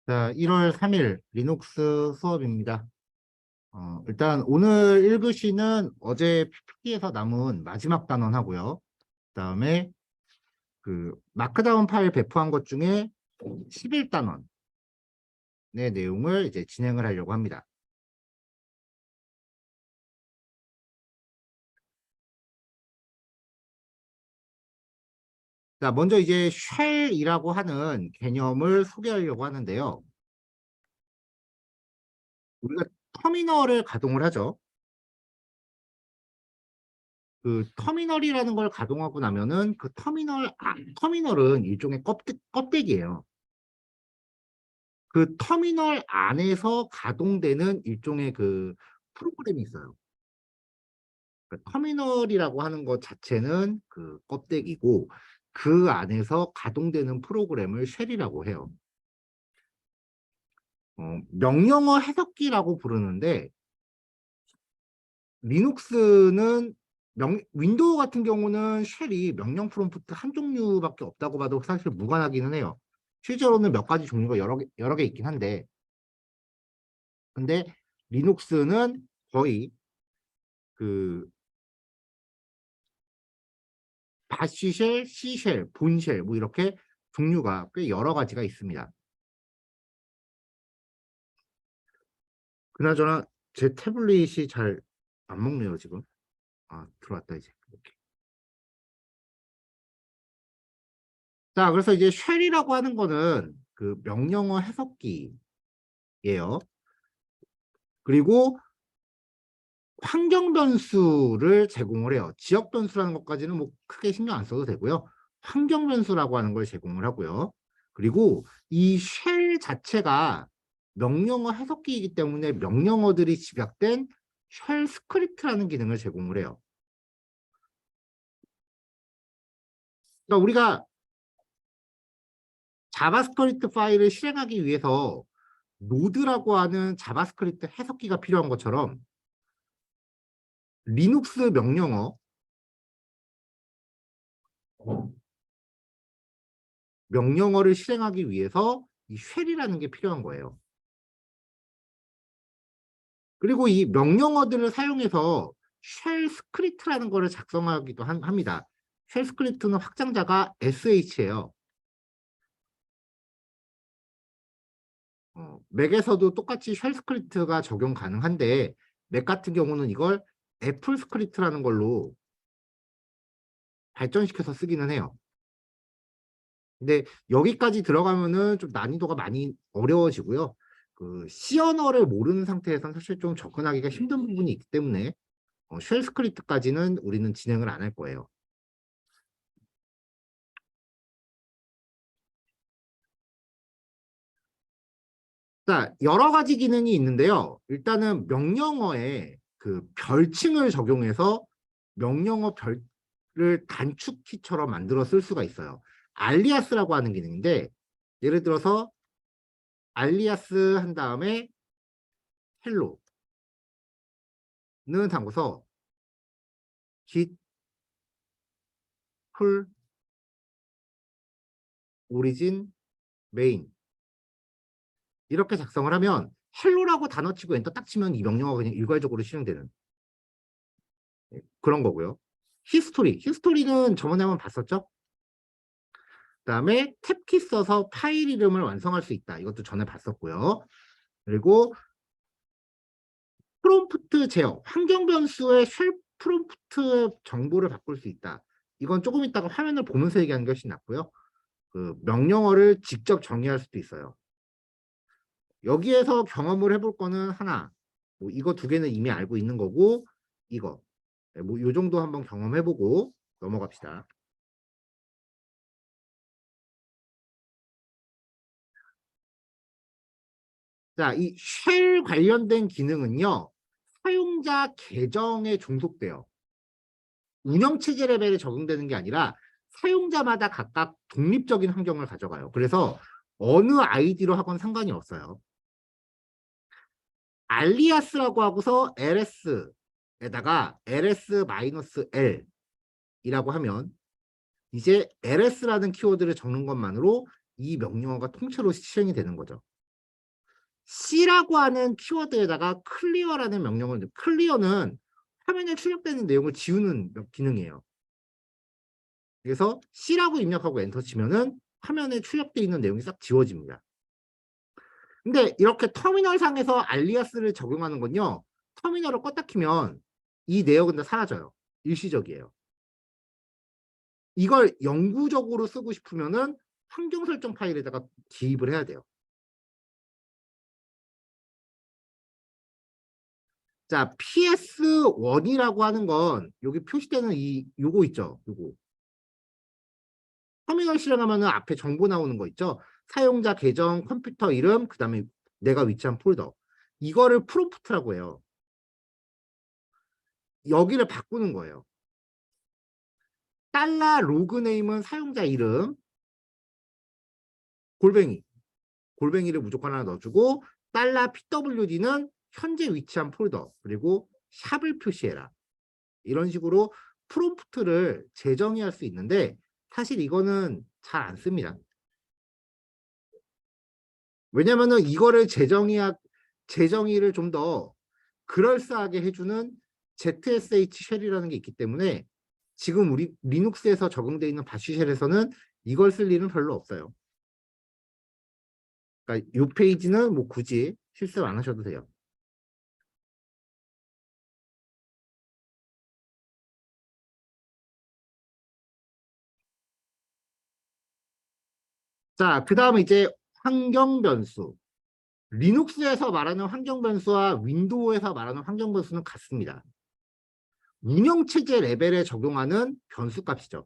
자, 1월 3일 리눅스 수업입니다. 일단 오늘 1교시는 어제 PPT에서 남은 마지막 단원 하고요. 그다음에 그 마크다운 파일 배포한 것 중에 11단원의 내용을 이제 진행을 하려고 합니다. 자, 먼저 이제 쉘이라고 하는 개념을 소개하려고 하는데요. 우리가 터미널을 가동을 하죠. 그 터미널이라는 걸 가동하고 나면은 그 터미널은 일종의 껍데기예요. 그 터미널 안에서 가동되는 일종의 그 프로그램이 있어요. 그러니까 터미널이라고 하는 것 자체는 그 껍데기고 그 안에서 가동되는 프로그램을 쉘이라고 해요. 명령어 해석기라고 부르는데 리눅스는 윈도우 같은 경우는 쉘이 명령 프롬프트 한 종류밖에 없다고 봐도 사실 무관하기는 해요. 실제로는 몇 가지 종류가 여러 개 있긴 한데 근데 리눅스는 거의 그 바시쉘, C쉘, 본쉘 뭐 이렇게 종류가 꽤 여러 가지가 있습니다. 그나저나 제 태블릿이 잘 안 먹네요 지금. 아, 들어왔다 이제. 이렇게. 자, 그래서 이제 쉘이라고 하는 거는 그 명령어 해석기예요. 그리고 환경 변수를 제공을 해요. 지역 변수라는 것까지는 뭐 크게 신경 안 써도 되고요. 환경 변수라고 하는 걸 제공을 하고요. 그리고 이 쉘 자체가 명령어 해석기이기 때문에 명령어들이 집약된 쉘 스크립트라는 기능을 제공을 해요. 그러니까 우리가 자바스크립트 파일을 실행하기 위해서 노드라고 하는 자바스크립트 해석기가 필요한 것처럼 리눅스 명령어를 실행하기 위해서 이 쉘이라는 게 필요한 거예요. 그리고 이 명령어들을 사용해서 쉘 스크립트라는 거를 작성하기도 합니다. 쉘 스크립트는 확장자가 sh예요. 맥에서도 똑같이 쉘 스크립트가 적용 가능한데 맥 같은 경우는 이걸 애플 스크립트라는 걸로 발전시켜서 쓰기는 해요. 근데 여기까지 들어가면은 좀 난이도가 많이 어려워지고요. 그 C 언어를 모르는 상태에서는 사실 좀 접근하기가 힘든 부분이 있기 때문에 쉘 스크립트까지는 우리는 진행을 안 할 거예요. 자, 여러 가지 기능이 있는데요. 일단은 명령어에 그 별칭을 적용해서 명령어 별을 단축키처럼 만들어 쓸 수가 있어요. 알리아스라고 하는 기능인데 예를 들어서 알리아스 한 다음에 헬로는 담고서 git 풀 오리진 메인 이렇게 작성을 하면 헬로라고 단어 치고 엔터 딱 치면 이 명령어가 그냥 일괄적으로 실행되는 그런 거고요. 히스토리는 저번에 한번 봤었죠? 그다음에 탭키 써서 파일 이름을 완성할 수 있다. 이것도 전에 봤었고요. 그리고 프롬프트 제어, 환경 변수의 쉘 프롬프트 정보를 바꿀 수 있다. 이건 조금 이따가 화면을 보면서 얘기하는 것이 낫고요. 그 명령어를 직접 정의할 수도 있어요. 여기에서 경험을 해볼 거는 하나, 뭐 이거 두 개는 이미 알고 있는 거고 이거 뭐 요 정도 한번 경험해보고 넘어갑시다. 자, 이 쉘 관련된 기능은요. 사용자 계정에 종속돼요. 운영체제 레벨에 적용되는 게 아니라 사용자마다 각각 독립적인 환경을 가져가요. 그래서 어느 아이디로 하건 상관이 없어요. 알리아스라고 하고서 ls에다가 ls-l이라고 하면 이제 ls라는 키워드를 적는 것만으로 이 명령어가 통째로 실행이 되는 거죠. C라고 하는 키워드에다가 클리어라는 명령을, 클리어는 화면에 출력되는 내용을 지우는 기능이에요. 그래서 C라고 입력하고 엔터 치면은 화면에 출력되어 있는 내용이 싹 지워집니다. 근데 이렇게 터미널 상에서 알리아스를 적용하는 건요, 터미널을 껐다 키면 이 내역은 다 사라져요. 일시적이에요. 이걸 영구적으로 쓰고 싶으면은 환경 설정 파일에다가 기입을 해야 돼요. 자, PS1이라고 하는 건 여기 표시되는 요거 있죠. 요거. 터미널 실행하면은 앞에 정보 나오는 거 있죠. 사용자 계정, 컴퓨터 이름, 그 다음에 내가 위치한 폴더. 이거를 프롬프트라고 해요. 여기를 바꾸는 거예요. 달러 로그네임은 사용자 이름, 골뱅이를 무조건 하나 넣어주고, 달러 PWD는 현재 위치한 폴더, 그리고 샵을 표시해라. 이런 식으로 프롬프트를 재정의할 수 있는데, 사실 이거는 잘 안 씁니다. 왜냐면은 이거를 재정의를 좀 더 그럴싸하게 해주는 ZSH 쉘이라는 게 있기 때문에 지금 우리 리눅스에서 적용되어 있는 바쉬 쉘에서는 이걸 쓸 일은 별로 없어요. 그러니까 이 페이지는 뭐 굳이 실습 안 하셔도 돼요. 자, 그 다음에 이제 환경 변수. 리눅스에서 말하는 환경 변수와 윈도우에서 말하는 환경 변수는 같습니다. 운영체제 레벨에 적용하는 변수 값이죠.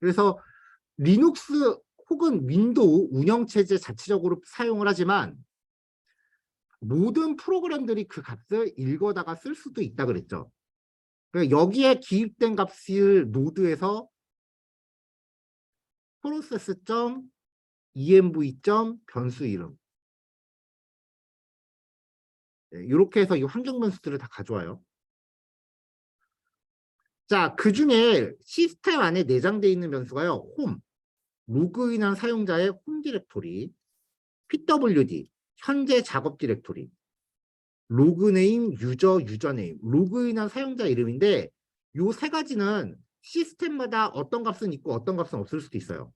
그래서 리눅스 혹은 윈도우 운영체제 자체적으로 사용을 하지만 모든 프로그램들이 그 값을 읽어다가 쓸 수도 있다 그랬죠. 그러니까 여기에 기입된 값을 노드에서 process.env. 변수 이름 이렇게 해서 이 환경 변수들을 다 가져와요. 자, 그 중에 시스템 안에 내장되어 있는 변수가요. 홈, 로그인한 사용자의 홈 디렉토리, pwd, 현재 작업 디렉토리, 로그네임, 유저네임, 로그인한 사용자 이름인데 요 세 가지는 시스템마다 어떤 값은 있고 어떤 값은 없을 수도 있어요.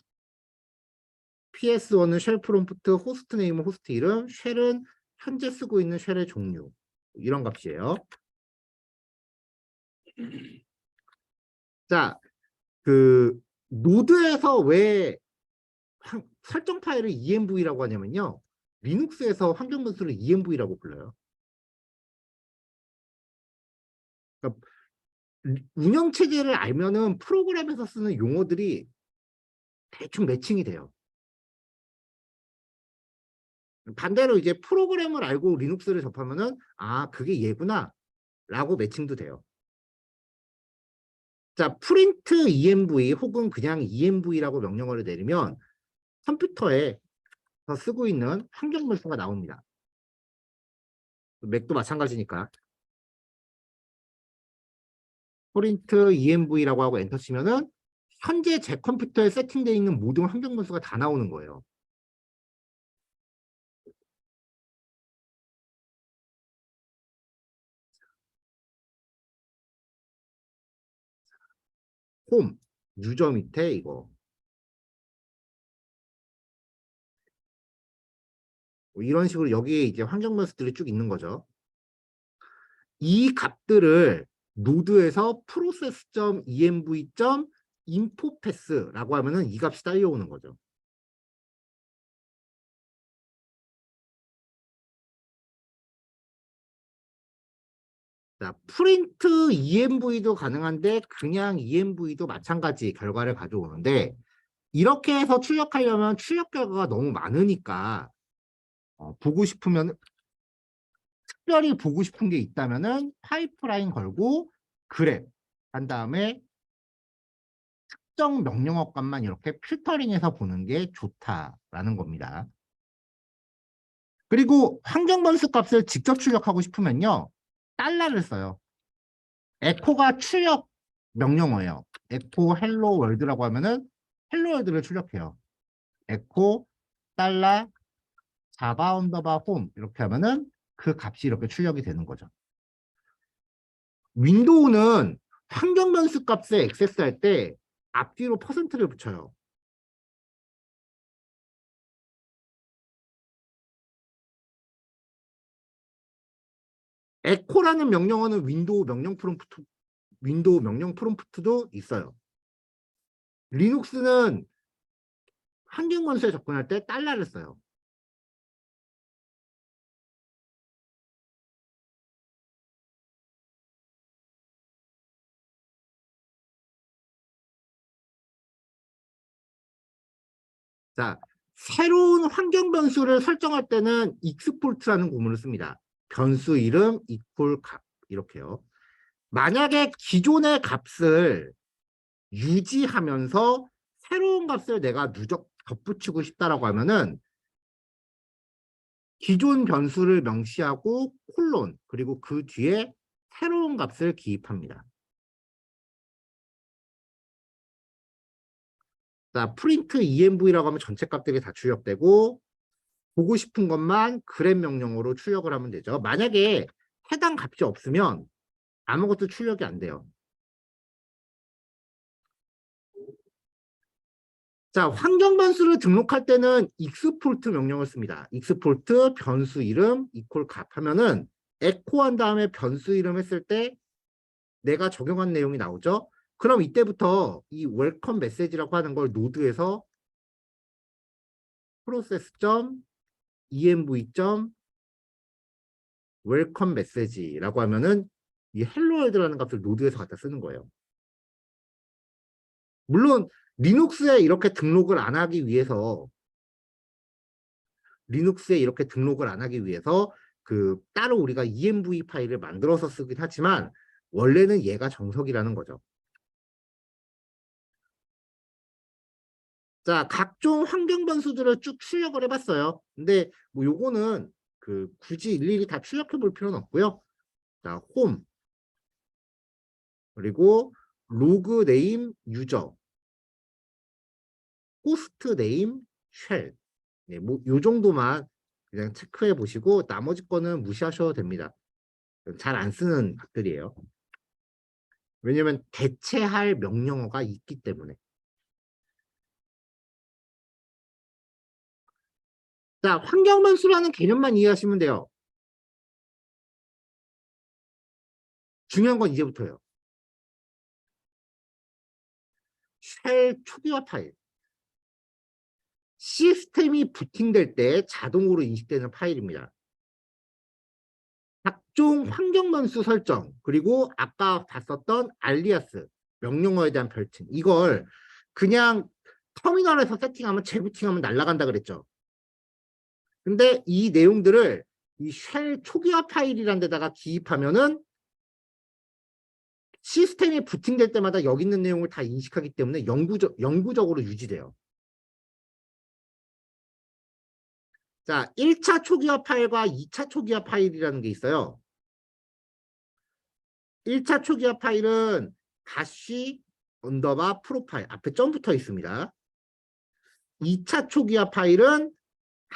PS1은 쉘 프롬프트, 호스트 네임은 호스트 이름, 쉘은 현재 쓰고 있는 쉘의 종류. 이런 값이에요. 자, 그 노드에서 왜 설정 파일을 env라고 하냐면요. 리눅스에서 환경 변수를 env라고 불러요. 그러니까 운영 체제를 알면은 프로그램에서 쓰는 용어들이 대충 매칭이 돼요. 반대로 이제 프로그램을 알고 리눅스를 접하면은 아, 그게 얘구나 라고 매칭도 돼요. 자, 프린트 env 혹은 그냥 env라고 명령어를 내리면 컴퓨터에 쓰고 있는 환경 변수가 나옵니다. 맥도 마찬가지니까. 프린트 env라고 하고 엔터 치면은 현재 제 컴퓨터에 세팅되어 있는 모든 환경 변수가 다 나오는 거예요. 홈, 유저 밑에 이거. 뭐 이런 식으로 여기에 이제 환경 변수들이 쭉 있는 거죠. 이 값들을 노드에서 process.env.infopass라고 하면은 이 값이 딸려오는 거죠. 자, 프린트 env도 가능한데 그냥 env도 마찬가지 결과를 가져오는데 이렇게 해서 출력하려면 출력 결과가 너무 많으니까 보고 싶으면 특별히 보고 싶은 게 있다면은 파이프라인 걸고 그랩 한 다음에 특정 명령어 값만 이렇게 필터링해서 보는 게 좋다라는 겁니다. 그리고 환경 변수 값을 직접 출력하고 싶으면요. 달러를 써요. 에코가 출력 명령어예요. 에코 헬로 월드라고 하면은 헬로 월드를 출력해요. 에코 달러 자바 언더바 홈 이렇게 하면은 그 값이 이렇게 출력이 되는 거죠. 윈도우는 환경 변수 값에 액세스할 때 앞뒤로 퍼센트를 붙여요. 에코라는 명령어는 윈도우 명령 프롬프트도 있어요. 리눅스는 환경 변수에 접근할 때 달러를 써요. 자, 새로운 환경 변수를 설정할 때는 익스포트라는 구문을 씁니다. 변수 이름 이퀄 값 이렇게요. 만약에 기존의 값을 유지하면서 새로운 값을 내가 누적 덧붙이고 싶다라고 하면은 기존 변수를 명시하고 콜론 그리고 그 뒤에 새로운 값을 기입합니다. 자, 프린트 env라고 하면 전체 값들이 다 출력되고 보고 싶은 것만 그랩 명령어로 출력을 하면 되죠. 만약에 해당 값이 없으면 아무것도 출력이 안 돼요. 자, 환경 변수를 등록할 때는 익스포트 명령을 씁니다. 익스포트 변수 이름 이퀄 값 하면은 에코한 다음에 변수 이름 했을 때 내가 적용한 내용이 나오죠. 그럼 이때부터 이 웰컴 메시지라고 하는 걸 노드에서 process.env.welcome 메시지라고 하면은 이 헬로월드라는 값을 노드에서 갖다 쓰는 거예요. 물론 리눅스에 이렇게 등록을 안 하기 위해서 그 따로 우리가 env 파일을 만들어서 쓰긴 하지만 원래는 얘가 정석이라는 거죠. 자, 각종 환경 변수들을 쭉 출력을 해봤어요. 근데 뭐 요거는 그 굳이 일일이 다 출력해 볼 필요는 없고요. 자, 홈 그리고 로그 네임 유저 호스트 네임 쉘. 네, 뭐 요 정도만 그냥 체크해 보시고 나머지 거는 무시하셔도 됩니다. 잘 안 쓰는 것들이에요. 왜냐면 대체할 명령어가 있기 때문에. 자, 환경 변수라는 개념만 이해하시면 돼요. 중요한 건 이제부터예요. 쉘 초기화 파일. 시스템이 부팅될 때 자동으로 인식되는 파일입니다. 각종 환경 변수 설정, 그리고 아까 봤었던 알리아스, 명령어에 대한 별칭. 이걸 그냥 터미널에서 세팅하면 재부팅하면 날아간다 그랬죠. 근데 이 내용들을 이 쉘 초기화 파일이라는 데다가 기입하면은 시스템이 부팅될 때마다 여기 있는 내용을 다 인식하기 때문에 영구적으로 유지돼요. 자, 1차 초기화 파일과 2차 초기화 파일이라는 게 있어요. 1차 초기화 파일은 다시 언더바 프로파일 앞에 점 붙어 있습니다. 2차 초기화 파일은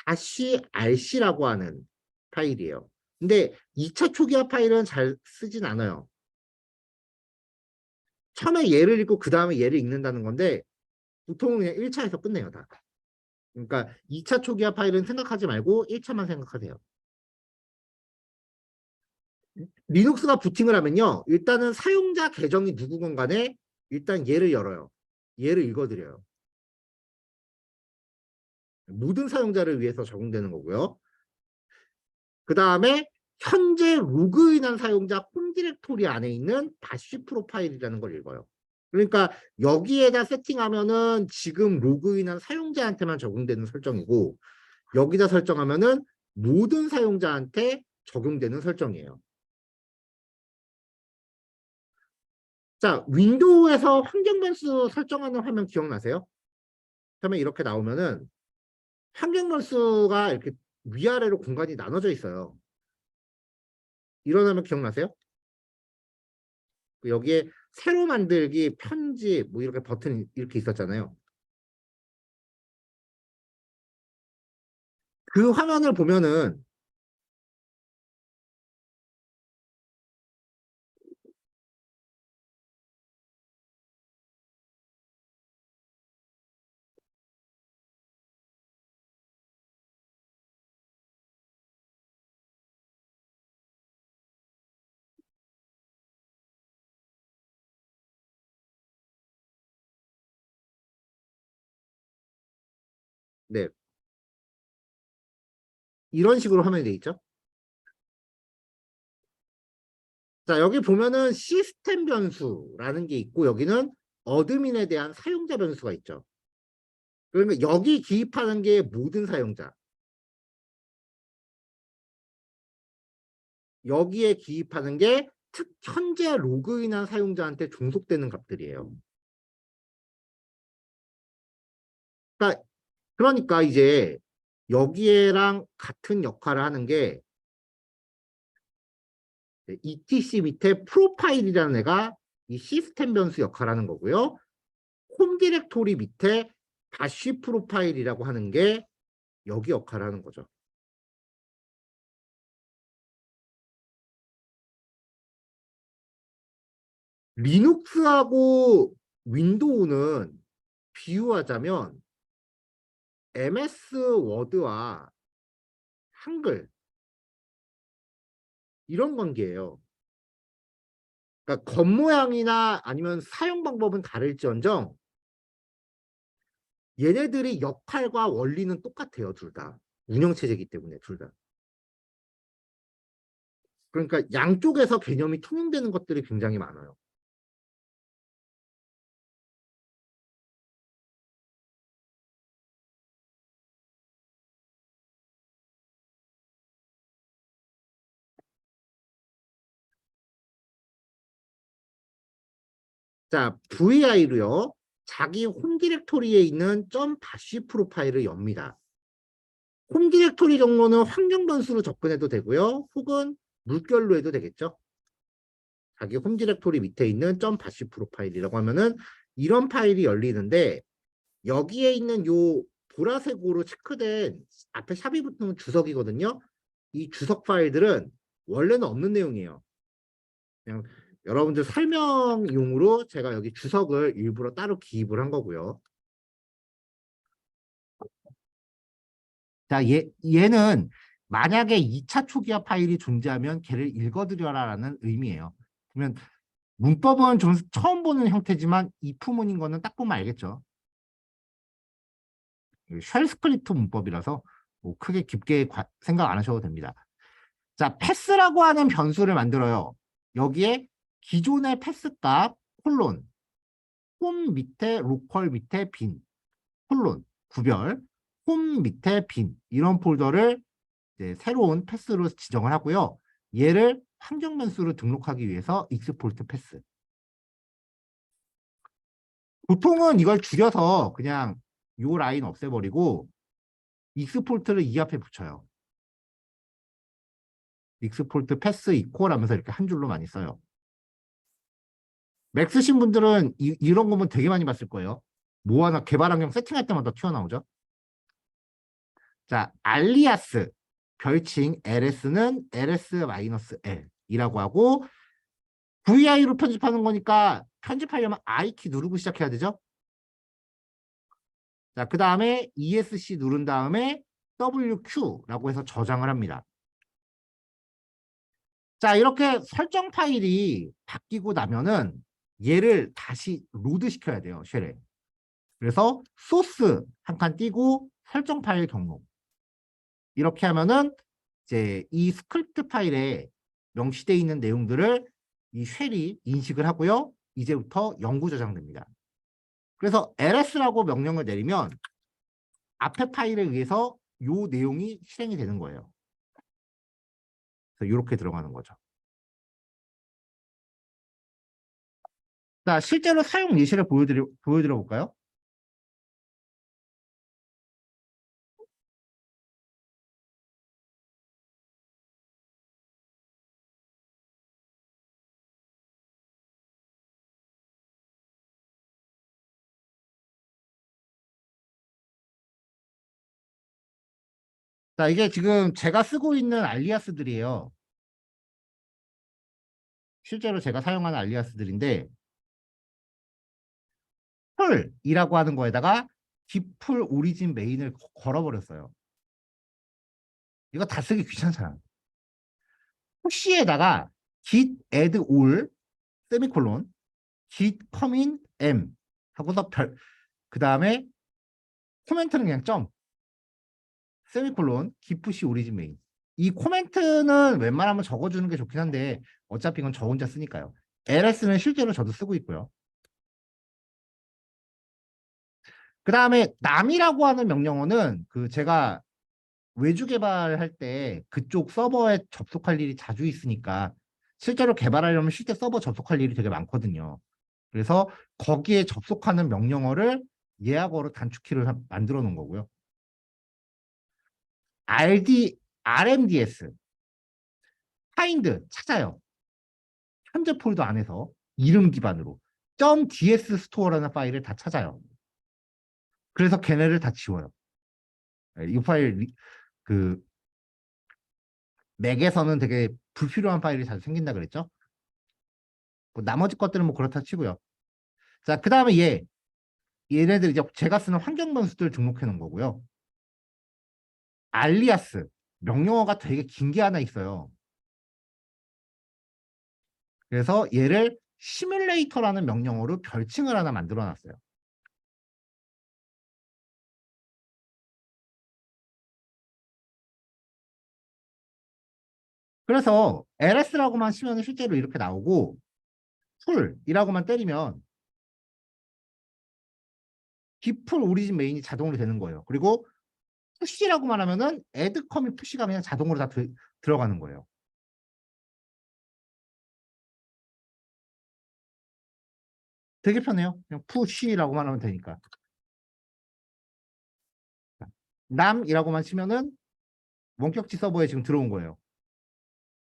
다시 rc라고 하는 파일이에요. 근데 2차 초기화 파일은 잘 쓰진 않아요. 처음에 얘를 읽고 그 다음에 얘를 읽는다는 건데 보통은 그냥 1차에서 끝내요 다. 그러니까 2차 초기화 파일은 생각하지 말고 1차만 생각하세요. 리눅스가 부팅을 하면요. 일단은 사용자 계정이 누구건 간에 일단 얘를 열어요. 얘를 읽어드려요. 모든 사용자를 위해서 적용되는 거고요. 그 다음에 현재 로그인한 사용자 홈 디렉토리 안에 있는 바쉬 프로파일이라는 걸 읽어요. 그러니까 여기에다 세팅하면은 지금 로그인한 사용자한테만 적용되는 설정이고 여기다 설정하면은 모든 사용자한테 적용되는 설정이에요. 자, 윈도우에서 환경 변수 설정하는 화면 기억나세요? 처음에 이렇게 나오면은 환경 변수가 이렇게 위아래로 공간이 나눠져 있어요. 일어나면 기억나세요? 여기에 새로 만들기, 편집 뭐 이렇게 버튼이 이렇게 있었잖아요. 그 화면을 보면은 네, 이런 식으로 화면이 돼 있죠. 자, 여기 보면은 시스템 변수라는 게 있고 여기는 어드민에 대한 사용자 변수가 있죠. 그러면 여기 기입하는 게 모든 사용자, 여기에 기입하는 게 현재 로그인한 사용자한테 종속되는 값들이에요. 그러니까 이제 여기에랑 같은 역할을 하는 게 etc 밑에 프로파일이라는 애가 이 시스템 변수 역할을 하는 거고요. 홈 디렉토리 밑에 다시 프로파일이라고 하는 게 여기 역할을 하는 거죠. 리눅스하고 윈도우는 비유하자면 MS 워드와 한글 이런 관계예요. 그러니까 겉모양이나 아니면 사용 방법은 다를지언정 얘네들이 역할과 원리는 똑같아요, 둘 다. 운영체제이기 때문에 둘 다. 그러니까 양쪽에서 개념이 통용되는 것들이 굉장히 많아요. 자, VI로요. 자기 홈 디렉토리에 있는 점 다시 프로파일을 엽니다. 홈 디렉토리 정도는 환경 변수로 접근해도 되고요. 혹은 물결로 해도 되겠죠. 자기 홈 디렉토리 밑에 있는 점 다시 프로파일이라고 하면은 이런 파일이 열리는데 여기에 있는 요 보라색으로 체크된 앞에 샵이 붙는 주석이거든요. 이 주석 파일들은 원래는 없는 내용이에요. 그냥 여러분들 설명용으로 제가 여기 주석을 일부러 따로 기입을 한 거고요. 자, 얘는 만약에 2차 초기화 파일이 존재하면 걔를 읽어드려라라는 의미예요. 그러면 문법은 좀 처음 보는 형태지만 if문인 거는 딱 보면 알겠죠. 쉘 스크립트 문법이라서 뭐 크게 깊게 생각 안 하셔도 됩니다. 자, 패스라고 하는 변수를 만들어요. 여기에 기존의 패스 값 콜론 홈 밑에 로컬 밑에 빈 콜론 구별 홈 밑에 빈 이런 폴더를 이제 새로운 패스로 지정을 하고요. 얘를 환경 변수로 등록하기 위해서 익스포트 패스. 보통은 이걸 줄여서 그냥 요 라인 없애버리고 익스포트를 이 앞에 붙여요. 익스포트 패스 이퀄 하면서 이렇게 한 줄로 많이 써요. 맥 쓰신 분들은 이런 거면 되게 많이 봤을 거예요. 뭐 하나 개발 환경 세팅할 때마다 튀어나오죠. 자, 알리아스 별칭 LS는 LS-L이라고 하고 VI로 편집하는 거니까 편집하려면 I키 누르고 시작해야 되죠. 자, 그 다음에 ESC 누른 다음에 WQ라고 해서 저장을 합니다. 자, 이렇게 설정 파일이 바뀌고 나면은 얘를 다시 로드 시켜야 돼요, 쉘에. 그래서 소스 한 칸 띄고 설정 파일 경로. 이렇게 하면은 이제 이 스크립트 파일에 명시되어 있는 내용들을 이 쉘이 인식을 하고요. 이제부터 영구 저장됩니다. 그래서 ls라고 명령을 내리면 앞에 파일에 의해서 이 내용이 실행이 되는 거예요. 그래서 이렇게 들어가는 거죠. 자, 실제로 사용 예시를 보여드려 볼까요? 자, 이게 지금 제가 쓰고 있는 알리아스들이에요. 실제로 제가 사용하는 알리아스들인데 풀이라고 하는 거에다가 디풀 오리진 메인을 걸어버렸어요. 이거 다 쓰기 귀찮잖아. 푸시에다가 git add all 세미콜론 git commit m 하고서 그 다음에 코멘트는 그냥 점 세미콜론 git push 오리진 메인. 이 코멘트는 웬만하면 적어주는 게 좋긴 한데 어차피 이건 저 혼자 쓰니까요. ls는 실제로 저도 쓰고 있고요. 그 다음에 남이라고 하는 명령어는 그 제가 외주 개발할 때 그쪽 서버에 접속할 일이 자주 있으니까 실제로 개발하려면 실제 서버 접속할 일이 되게 많거든요. 그래서 거기에 접속하는 명령어를 예약어로 단축키를 만들어 놓은 거고요. RMDS, find, 찾아요. 현재 폴더 안에서 이름 기반으로 .ds 스토어라는 파일을 다 찾아요. 그래서 걔네를 다 지워요. 이 파일 그 맥에서는 되게 불필요한 파일이 자주 생긴다 그랬죠. 뭐 나머지 것들은 뭐 그렇다 치고요. 자, 그 다음에 얘네들 이제 제가 쓰는 환경 변수들 등록해 놓은 거고요. 알리아스 명령어가 되게 긴 게 하나 있어요. 그래서 얘를 시뮬레이터라는 명령어로 별칭을 하나 만들어 놨어요. 그래서 ls라고만 치면 실제로 이렇게 나오고 풀이라고만 때리면 디풀 오리진 메인이 자동으로 되는 거예요. 그리고 푸시라고만 하면은 add commit 푸시가 그냥 자동으로 다 들어가는 거예요. 되게 편해요. 그냥 푸시라고만 하면 되니까. 남이라고만 치면은 원격지 서버에 지금 들어온 거예요.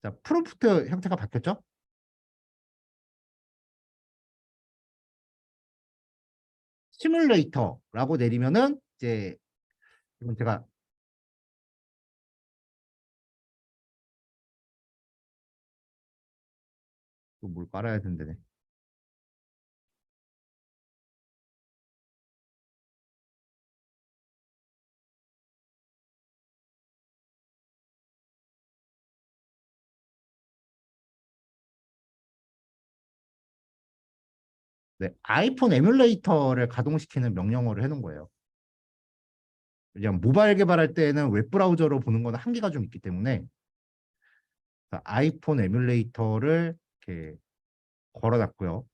자, 프롬프트 형태가 바뀌었죠? 시뮬레이터라고 내리면은 이제 이건 제가 또 뭘 깔아야 된다네. 네, 아이폰 에뮬레이터를 가동시키는 명령어를 해놓은 거예요. 그냥 모바일 개발할 때는 웹브라우저로 보는 거는 한계가 좀 있기 때문에 아이폰 에뮬레이터를 이렇게 걸어놨고요.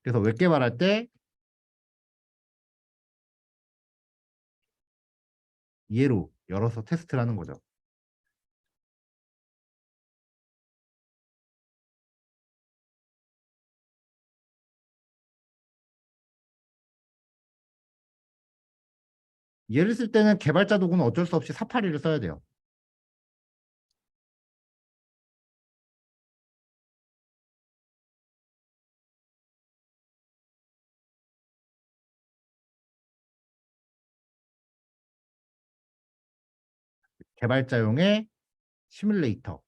그래서 웹 개발할 때 얘로 열어서 테스트를 하는 거죠. 얘를 쓸 때는 개발자 도구는 어쩔 수 없이 사파리를 써야 돼요. 개발자용의 시뮬레이터.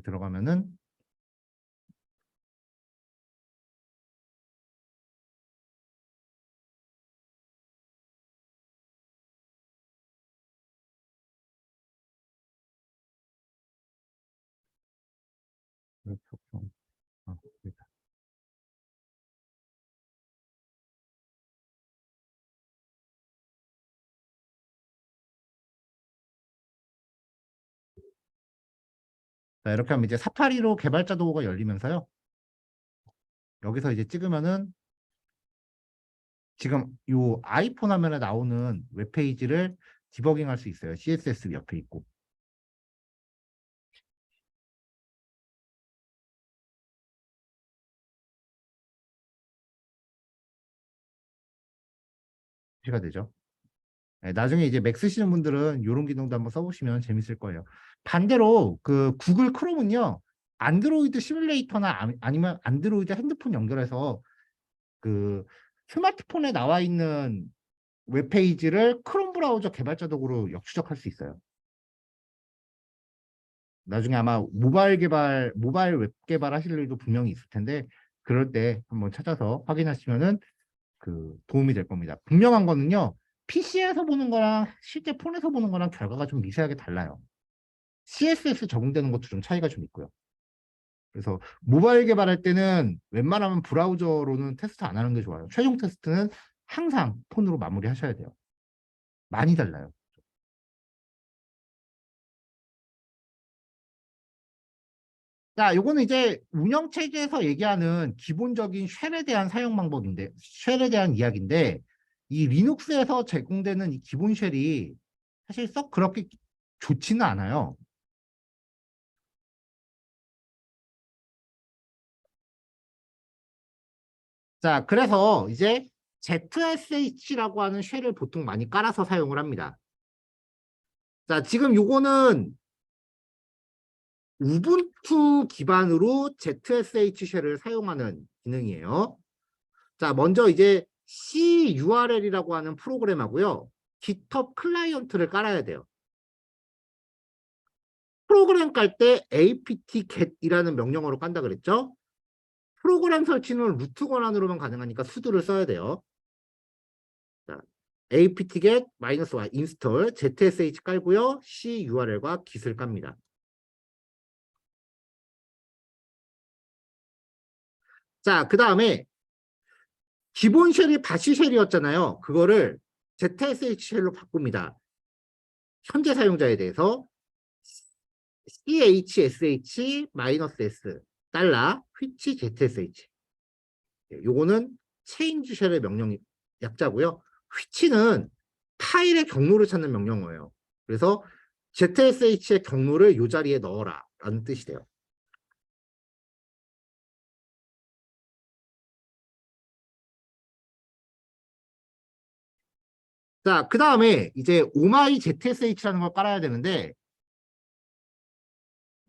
들어가면은 자, 이렇게 하면 이제 사파리로 개발자 도구가 열리면서요. 여기서 이제 찍으면은 지금 요 아이폰 화면에 나오는 웹페이지를 디버깅 할 수 있어요. CSS 옆에 있고. 표시가 되죠. 네, 나중에 이제 맥 쓰시는 분들은 이런 기능도 한번 써보시면 재밌을 거예요. 반대로 그 구글 크롬은요. 안드로이드 시뮬레이터나 아니면 안드로이드 핸드폰 연결해서 그 스마트폰에 나와 있는 웹페이지를 크롬 브라우저 개발자 도구로 역추적할 수 있어요. 나중에 아마 모바일 웹 개발 하실 일도 분명히 있을 텐데, 그럴 때 한번 찾아서 확인하시면은 그 도움이 될 겁니다. 분명한 거는요, PC에서 보는 거랑 실제 폰에서 보는 거랑 결과가 좀 미세하게 달라요. CSS 적용되는 것도 좀 차이가 좀 있고요. 그래서 모바일 개발할 때는 웬만하면 브라우저로는 테스트 안 하는 게 좋아요. 최종 테스트는 항상 폰으로 마무리하셔야 돼요. 많이 달라요. 자, 요거는 이제 운영체제에서 얘기하는 기본적인 쉘에 대한 사용 방법인데, 쉘에 대한 이야기인데, 이 리눅스에서 제공되는 이 기본 쉘이 사실 썩 그렇게 좋지는 않아요. 자, 그래서 이제 ZSH라고 하는 쉘을 보통 많이 깔아서 사용을 합니다. 자, 지금 요거는 우분투 기반으로 ZSH 쉘을 사용하는 기능이에요. 자, 먼저 이제 CURL이라고 하는 프로그램하고요. GitHub 클라이언트를 깔아야 돼요. 프로그램 깔 때 apt-get이라는 명령어로 깐다 그랬죠? 프로그램 설치는 루트 권한으로만 가능하니까 sudo를 써야 돼요. 자, apt-get -y install zsh 깔고요. curl과 git을 깝니다. 자, 그 다음에 기본 쉘이 바시 쉘이었잖아요. 그거를 ZSH 쉘로 바꿉니다. 현재 사용자에 대해서 CHSH-S 달러 which ZSH. 요거는 change 쉘의 명령 약자고요. which는 파일의 경로를 찾는 명령어예요. 그래서 ZSH의 경로를 요 자리에 넣어라 라는 뜻이 돼요. 자, 그 다음에 이제 오마이 ZSH라는 걸 깔아야 되는데,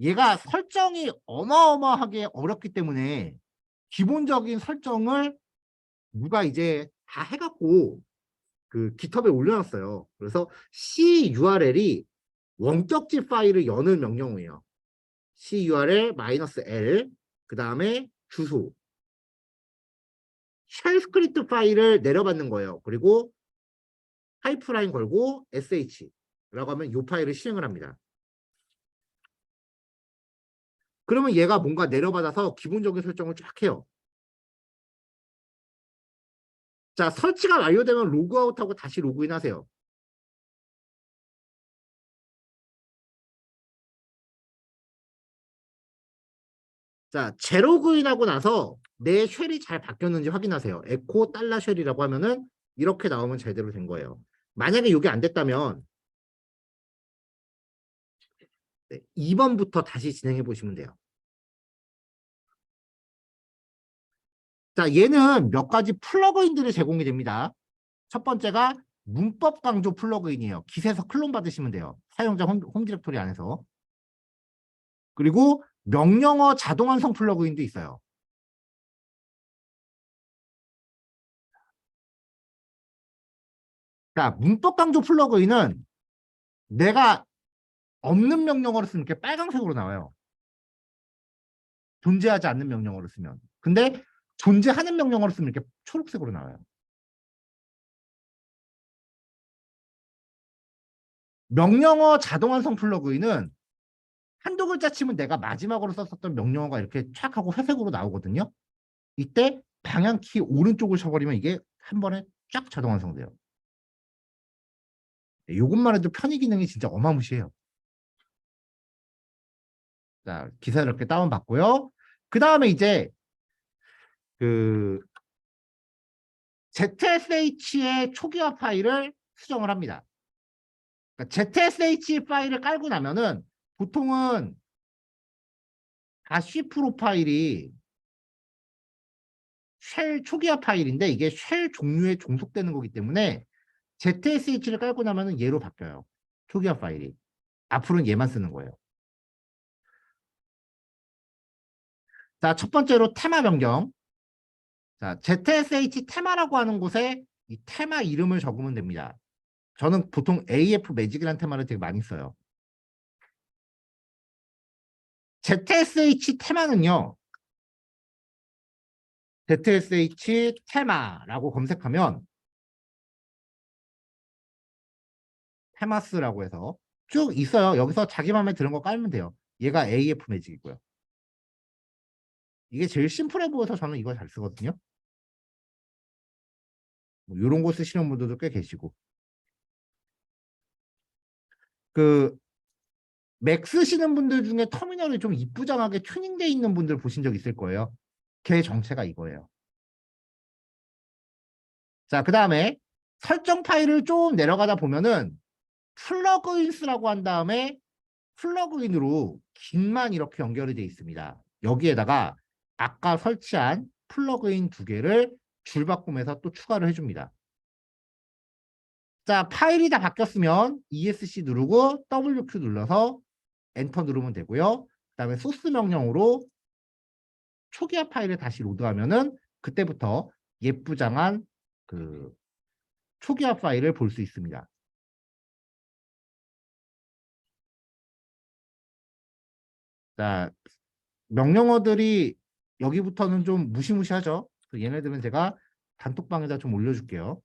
얘가 설정이 어마어마하게 어렵기 때문에 기본적인 설정을 누가 이제 다 해갖고 그 깃허브에 올려놨어요. 그래서 CURL이 원격지 파일을 여는 명령어예요. CURL-L 그 다음에 주소 쉘 스크립트 파일을 내려받는 거예요. 그리고 파이프라인 걸고 sh라고 하면 이 파일을 실행을 합니다. 그러면 얘가 뭔가 내려받아서 기본적인 설정을 쫙 해요. 자, 설치가 완료되면 로그아웃하고 다시 로그인 하세요. 자, 재로그인하고 나서 내 쉘이 잘 바뀌었는지 확인하세요. 에코 달러 쉘이라고 하면은 이렇게 나오면 제대로 된 거예요. 만약에 이게 안 됐다면 2번부터 다시 진행해 보시면 돼요. 자, 얘는 몇 가지 플러그인들이 제공이 됩니다. 첫 번째가 문법 강조 플러그인이에요. 깃에서 클론 받으시면 돼요. 사용자 홈 디렉토리 안에서. 그리고 명령어 자동 완성 플러그인도 있어요. 자, 문법 강조 플러그인은 내가 없는 명령어를 쓰면 이렇게 빨간색으로 나와요. 존재하지 않는 명령어를 쓰면. 근데 존재하는 명령어를 쓰면 이렇게 초록색으로 나와요. 명령어 자동 완성 플러그인은 한두 글자 치면 내가 마지막으로 썼었던 명령어가 이렇게 촥 하고 회색으로 나오거든요. 이때 방향키 오른쪽을 쳐버리면 이게 한 번에 쫙 자동 완성돼요. 이것만 해도 편의 기능이 진짜 어마무시해요. 자, 기사를 이렇게 다운받고요. 그 다음에 이제 그 ZSH의 초기화 파일을 수정을 합니다. 그러니까 ZSH 파일을 깔고 나면은 보통은 다시 프로파일이 쉘 초기화 파일인데 이게 쉘 종류에 종속되는 거기 때문에 ZSH를 깔고 나면은 얘로 바뀌어요. 초기화 파일이. 앞으로는 얘만 쓰는 거예요. 자, 첫 번째로 테마 변경. 자, ZSH 테마라고 하는 곳에 이 테마 이름을 적으면 됩니다. 저는 보통 AF 매직이라는 테마를 되게 많이 써요. ZSH 테마는요. ZSH 테마라고 검색하면 테마스라고 해서 쭉 있어요. 여기서 자기 마음에 드는 거 깔면 돼요. 얘가 AF 매직이고요. 이게 제일 심플해 보여서 저는 이걸 잘 쓰거든요. 뭐 이런 거 쓰시는 분들도 꽤 계시고. 그 맥 쓰시는 분들 중에 터미널이 좀 이쁘장하게 튜닝돼 있는 분들 보신 적 있을 거예요. 걔 정체가 이거예요. 자, 그 다음에 설정 파일을 좀 내려가다 보면은 플러그인스라고 한 다음에 플러그인으로 긴만 이렇게 연결이 되어 있습니다. 여기에다가 아까 설치한 플러그인 두 개를 줄바꿈해서 또 추가를 해줍니다. 자, 파일이 다 바뀌었으면 ESC 누르고 WQ 눌러서 엔터 누르면 되고요. 그 다음에 소스 명령으로 초기화 파일을 다시 로드하면은 그때부터 예쁘장한 그 초기화 파일을 볼 수 있습니다. 자, 명령어들이 여기부터는 좀 무시무시하죠. 얘네들은 제가 단톡방에다 좀 올려줄게요.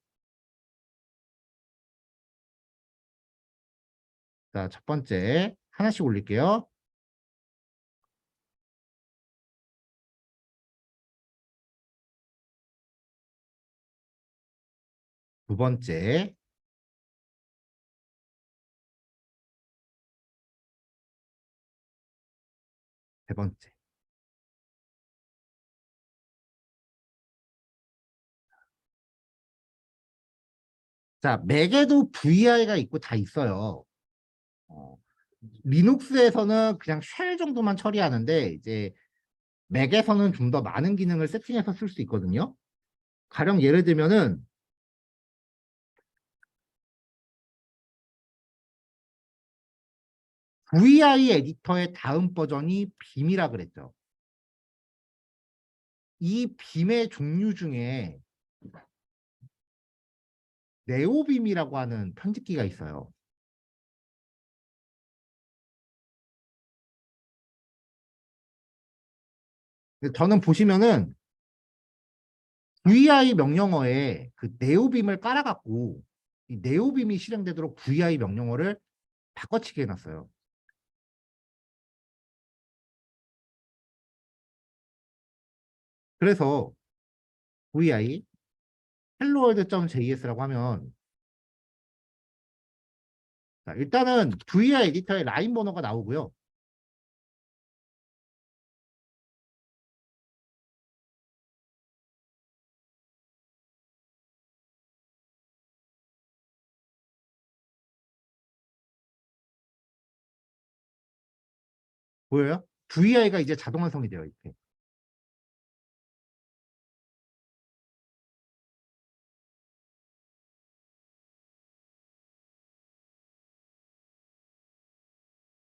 자, 첫 번째 하나씩 올릴게요. 두 번째, 세 번째. 자, 맥에도 VI가 있고 다 있어요. 어, 리눅스에서는 그냥 쉘 정도만 처리하는데 이제 맥에서는 좀 더 많은 기능을 세팅해서 쓸 수 있거든요. 가령 예를 들면은 VI 에디터의 다음 버전이 빔이라 그랬죠. 이 빔의 종류 중에 네오빔이라고 하는 편집기가 있어요. 저는 보시면은 VI 명령어에 그 네오빔을 깔아갖고 이 네오빔이 실행되도록 VI 명령어를 바꿔치기 해놨어요. 그래서 VI helloworld.js라고 하면 자, 일단은 VI 에디터에 라인 번호가 나오고요. 보여요? VI가 이제 자동 완성이 되어 있대.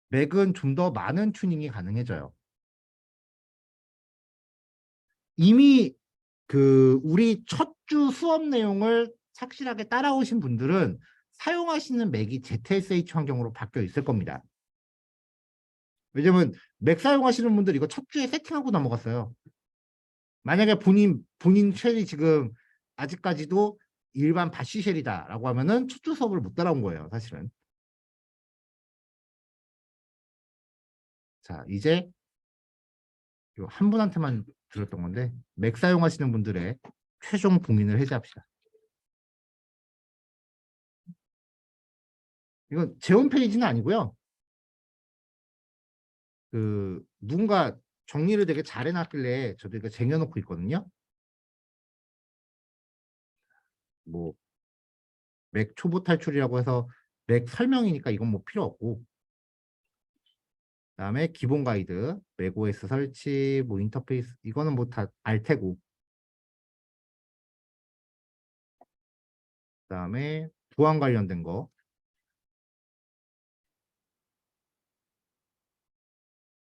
맥은 좀 더 많은 튜닝이 가능해져요. 이미 그 우리 첫 주 수업 내용을 착실하게 따라오신 분들은 사용하시는 맥이 ZSH 환경으로 바뀌어 있을 겁니다. 왜냐면 맥 사용하시는 분들 이거 첫 주에 세팅하고 넘어갔어요. 만약에 본인 쉘이 지금 아직까지도 일반 바시 쉘이다라고 하면은 첫 주 수업을 못 따라온 거예요, 사실은. 자, 이제 한 분한테만 들었던 건데 맥 사용하시는 분들의 최종 봉인을 해제합시다. 이건 제 홈페이지는 아니고요. 그 누군가 정리를 되게 잘 해놨길래 저도 이거 쟁여놓고 있거든요. 뭐 맥 초보 탈출이라고 해서 맥 설명이니까 이건 뭐 필요 없고 그다음에 기본 가이드, 맥OS 설치, 뭐 인터페이스 이거는 뭐 다 알 테고 그다음에 보안 관련된 거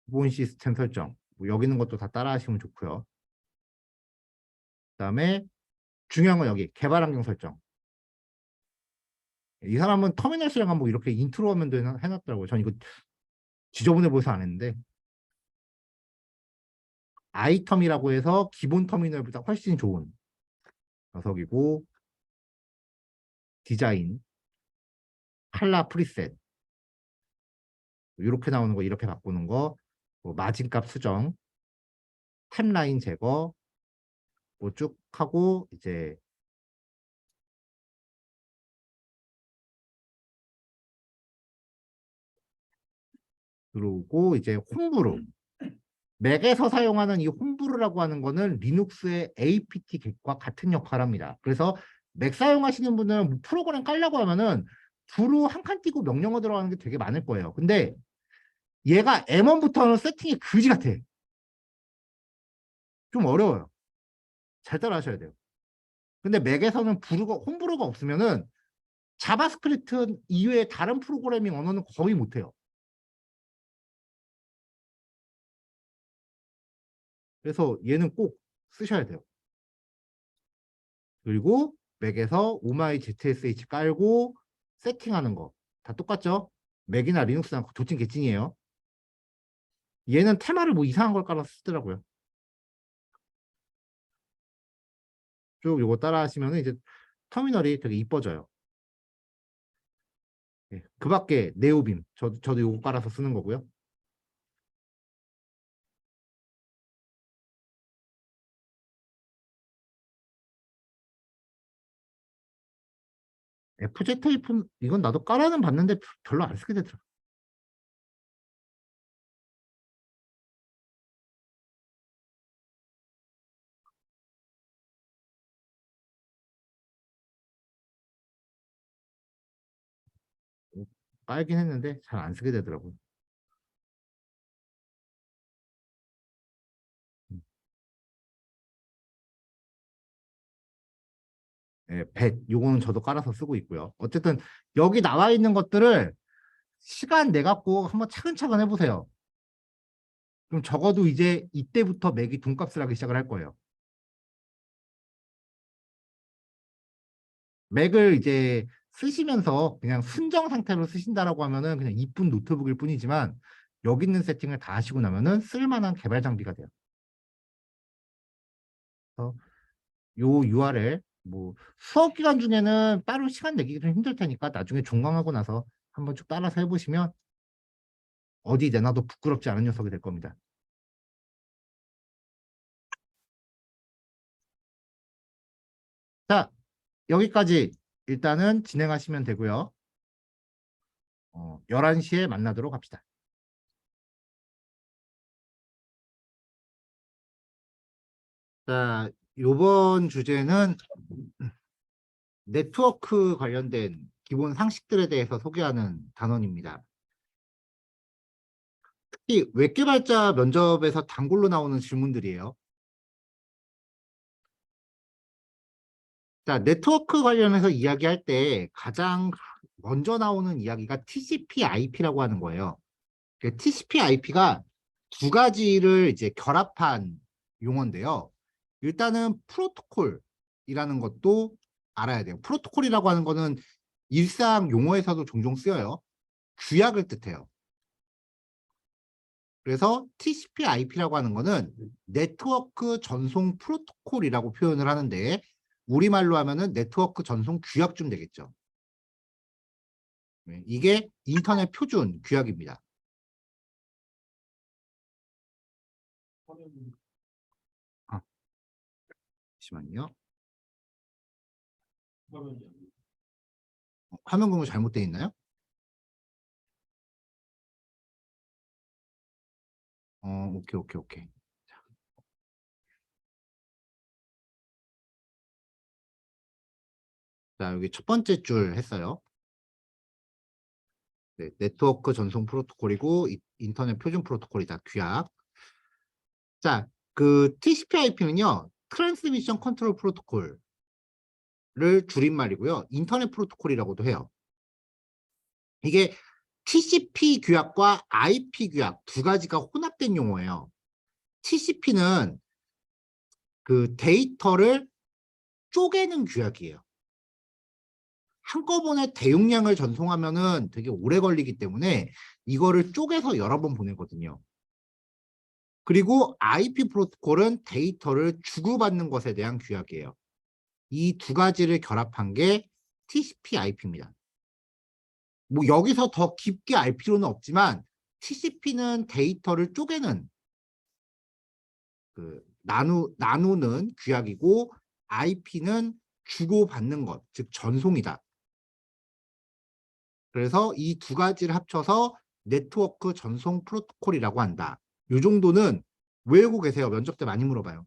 기본 시스템 설정 뭐 여기 있는 것도 다 따라 하시면 좋고요. 그다음에 중요한 건 여기 개발 환경 설정. 이 사람은 터미널 수량한 뭐 이렇게 인트로 화면도 해놨더라고요. 전 이거 지저분해 보여서 안 했는데 아이텀이라고 해서 기본 터미널보다 훨씬 좋은 녀석이고 디자인, 칼라 프리셋 이렇게 나오는 거 이렇게 바꾸는 거, 뭐 마진값 수정, 템라인 제거 뭐 쭉 하고 이제 그러고 이제 홈브루 맥에서 사용하는 이 홈브루라고 하는 거는 리눅스의 apt 겟과 같은 역할을 합니다. 그래서 맥 사용하시는 분은 뭐 프로그램 깔려고 하면은 브루 한 칸 띄고 명령어 들어가는 게 되게 많을 거예요. 근데 얘가 M1부터는 세팅이 그지 같아. 좀 어려워요. 잘 따라 하셔야 돼요. 근데 맥에서는 홈브루가 없으면은 자바스크립트 이외에 다른 프로그래밍 언어는 거의 못해요. 그래서 얘는 꼭 쓰셔야 돼요. 그리고 맥에서 오마이 ZSH 깔고 세팅하는 거 다 똑같죠? 맥이나 리눅스랑 도찐 개찐이에요. 얘는 테마를 뭐 이상한 걸 깔아서 쓰더라고요. 쭉 요거 따라 하시면 이제 터미널이 되게 이뻐져요. 예, 그 밖에 네오빔 저도 요거 깔아서 쓰는 거고요. FZ 이건 나도 깔아는 봤는데 별로 안 쓰게 되더라. 깔긴 했는데 잘 안 쓰게 되더라고요. 예, 요거는 저도 깔아서 쓰고 있고요. 어쨌든 여기 나와 있는 것들을 시간 내 갖고 한번 차근차근 해보세요. 그럼 적어도 이제 이때부터 맥이 돈값을 하기 시작을 할 거예요. 맥을 이제 쓰시면서 그냥 순정 상태로 쓰신다라고 하면은 그냥 이쁜 노트북일 뿐이지만 여기 있는 세팅을 다 하시고 나면은 쓸만한 개발 장비가 돼요. 그래서 요 URL 뭐 수업 기간 중에는 따로 시간 내기 좀 힘들 테니까 나중에 종강하고 나서 한번 쭉 따라서 해보시면 어디 내놔도 부끄럽지 않은 녀석이 될 겁니다. 자, 여기까지 일단은 진행하시면 되고요. 11시에 만나도록 합시다. 자, 요번 주제는 네트워크 관련된 기본 상식들에 대해서 소개하는 단원입니다. 특히 웹 개발자 면접에서 단골로 나오는 질문들이에요. 자, 네트워크 관련해서 이야기할 때 가장 먼저 나오는 이야기가 TCP/IP라고 하는 거예요. TCP/IP가 두 가지를 이제 결합한 용어인데요. 일단은 프로토콜이라는 것도 알아야 돼요. 프로토콜이라고 하는 거는 일상 용어에서도 종종 쓰여요. 규약을 뜻해요. 그래서 TCP/IP라고 하는 거는 네트워크 전송 프로토콜이라고 표현을 하는데 우리말로 하면은 네트워크 전송 규약쯤 되겠죠. 네, 이게 인터넷 표준 규약입니다. 아, 잠시만요. 화면 공유 잘못되어 있나요? 오케이, 오케이, 오케이. 자, 여기 첫 번째 줄 했어요. 네, 네트워크 전송 프로토콜이고 인터넷 표준 프로토콜이다. 규약. 자, 그 TCP/IP는요. 트랜스미션 컨트롤 프로토콜을 줄임말이고요. 인터넷 프로토콜이라고도 해요. 이게 TCP 규약과 IP 규약 두 가지가 혼합된 용어예요. TCP는 그 데이터를 쪼개는 규약이에요. 한꺼번에 대용량을 전송하면은 되게 오래 걸리기 때문에 이거를 쪼개서 여러 번 보내거든요. 그리고 IP 프로토콜은 데이터를 주고받는 것에 대한 규약이에요. 이 두 가지를 결합한 게 TCP/IP입니다. 뭐 여기서 더 깊게 알 필요는 없지만 TCP는 데이터를 쪼개는 그 나누는 규약이고 IP는 주고받는 것, 즉 전송이다. 그래서 이 두 가지를 합쳐서 네트워크 전송 프로토콜이라고 한다. 이 정도는 외우고 계세요. 면접 때 많이 물어봐요.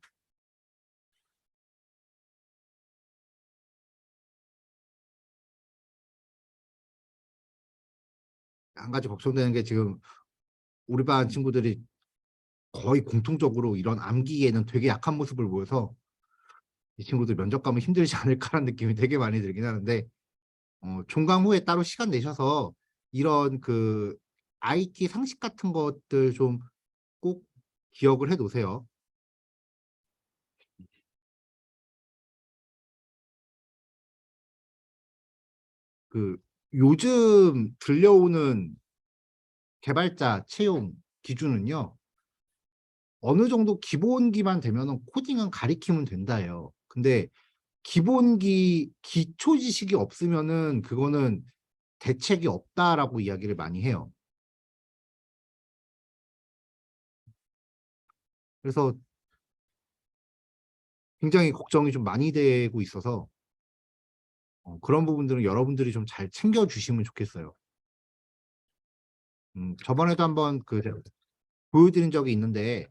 한 가지 걱정되는 게 지금 우리 반 친구들이 거의 공통적으로 이런 암기에는 되게 약한 모습을 보여서 이 친구들 면접 가면 힘들지 않을까라는 느낌이 되게 많이 들긴 하는데 종강 후에 따로 시간 내셔서 이런 그 IT 상식 같은 것들 좀 꼭 기억을 해 놓으세요. 그 요즘 들려오는 개발자 채용 기준은요. 어느 정도 기본기만 되면은 코딩은 가리키면 된다예요. 근데 기본기 기초 지식이 없으면은 그거는 대책이 없다라고 이야기를 많이 해요. 그래서 굉장히 걱정이 좀 많이 되고 있어서 그런 부분들은 여러분들이 좀 잘 챙겨주시면 좋겠어요. 저번에도 한번 그 보여드린 적이 있는데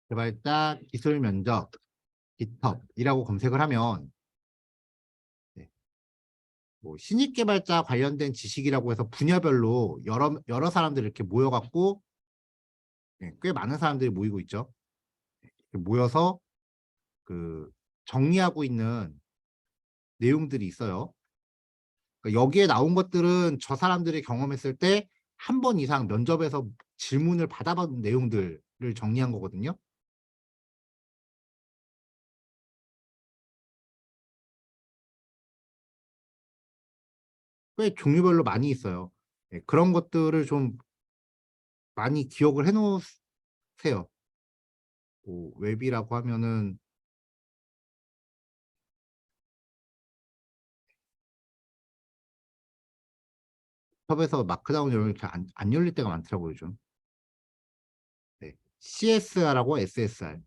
개발자 기술 면접 GitHub이라고 검색을 하면 네, 뭐 신입 개발자 관련된 지식이라고 해서 분야별로 여러 사람들이 이렇게 모여갖고 네, 꽤 많은 사람들이 모이고 있죠. 이렇게 모여서 그 정리하고 있는 내용들이 있어요. 그러니까 여기에 나온 것들은 저 사람들이 경험했을 때 한 번 이상 면접에서 질문을 받아봤는 내용들을 정리한 거거든요. 꽤 종류별로 많이 있어요. 네, 그런 것들을 좀 많이 기억을 해놓으세요. 뭐 웹이라고 하면은 섭에서 마크다운 이런 게 안 열릴 때가 많더라고요, 좀. 네. CSR하고 SSR.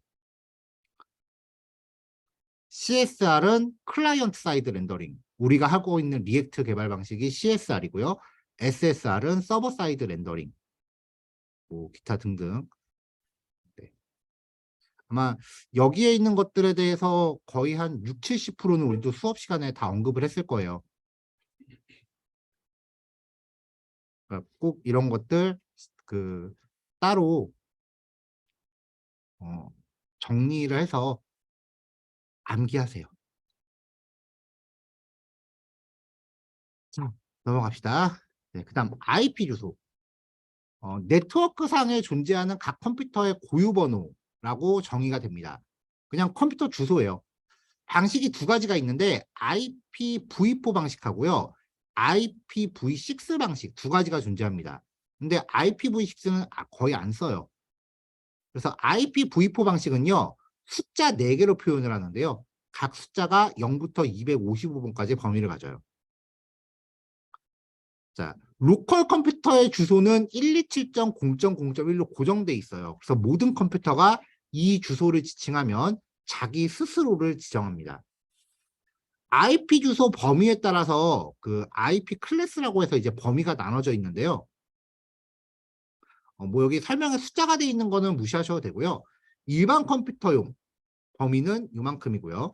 CSR은 클라이언트 사이드 렌더링. 우리가 하고 있는 리액트 개발 방식이 CSR이고요. SSR은 서버 사이드 렌더링. 뭐 기타 등등. 네. 아마 여기에 있는 것들에 대해서 거의 한 6, 70%는 우리도 수업 시간에 다 언급을 했을 거예요. 그러니까 꼭 이런 것들 그 따로 어, 정리를 해서 암기하세요. 자, 넘어갑시다. 네, 그다음 IP 주소. 네트워크상에 존재하는 각 컴퓨터의 고유 번호라고 정의가 됩니다. 그냥 컴퓨터 주소예요. 방식이 두 가지가 있는데 IPv4 방식하고요. IPv6 방식 두 가지가 존재합니다. 근데 IPv6는 거의 안 써요. 그래서 IPv4 방식은요. 숫자 4개로 표현을 하는데요. 각 숫자가 0부터 255번까지 범위를 가져요. 자, 로컬 컴퓨터의 주소는 127.0.0.1로 고정돼 있어요. 그래서 모든 컴퓨터가 이 주소를 지칭하면 자기 스스로를 지정합니다. IP 주소 범위에 따라서 그 IP 클래스라고 해서 이제 범위가 나눠져 있는데요. 뭐 여기 설명에 숫자가 돼 있는 거는 무시하셔도 되고요. 일반 컴퓨터용 범위는 이만큼이고요.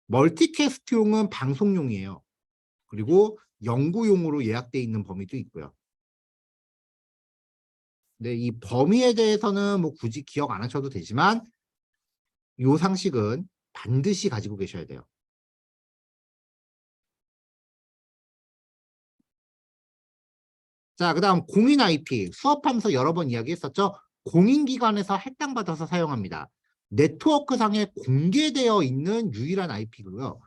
멀티캐스트용은 방송용이에요. 그리고 연구용으로 예약돼 있는 범위도 있고요. 근데 이 범위에 대해서는 뭐 굳이 기억 안 하셔도 되지만 요 상식은 반드시 가지고 계셔야 돼요. 자, 그다음 공인 IP 수업하면서 여러 번 이야기했었죠. 공인기관에서 할당받아서 사용합니다. 네트워크상에 공개되어 있는 유일한 IP고요.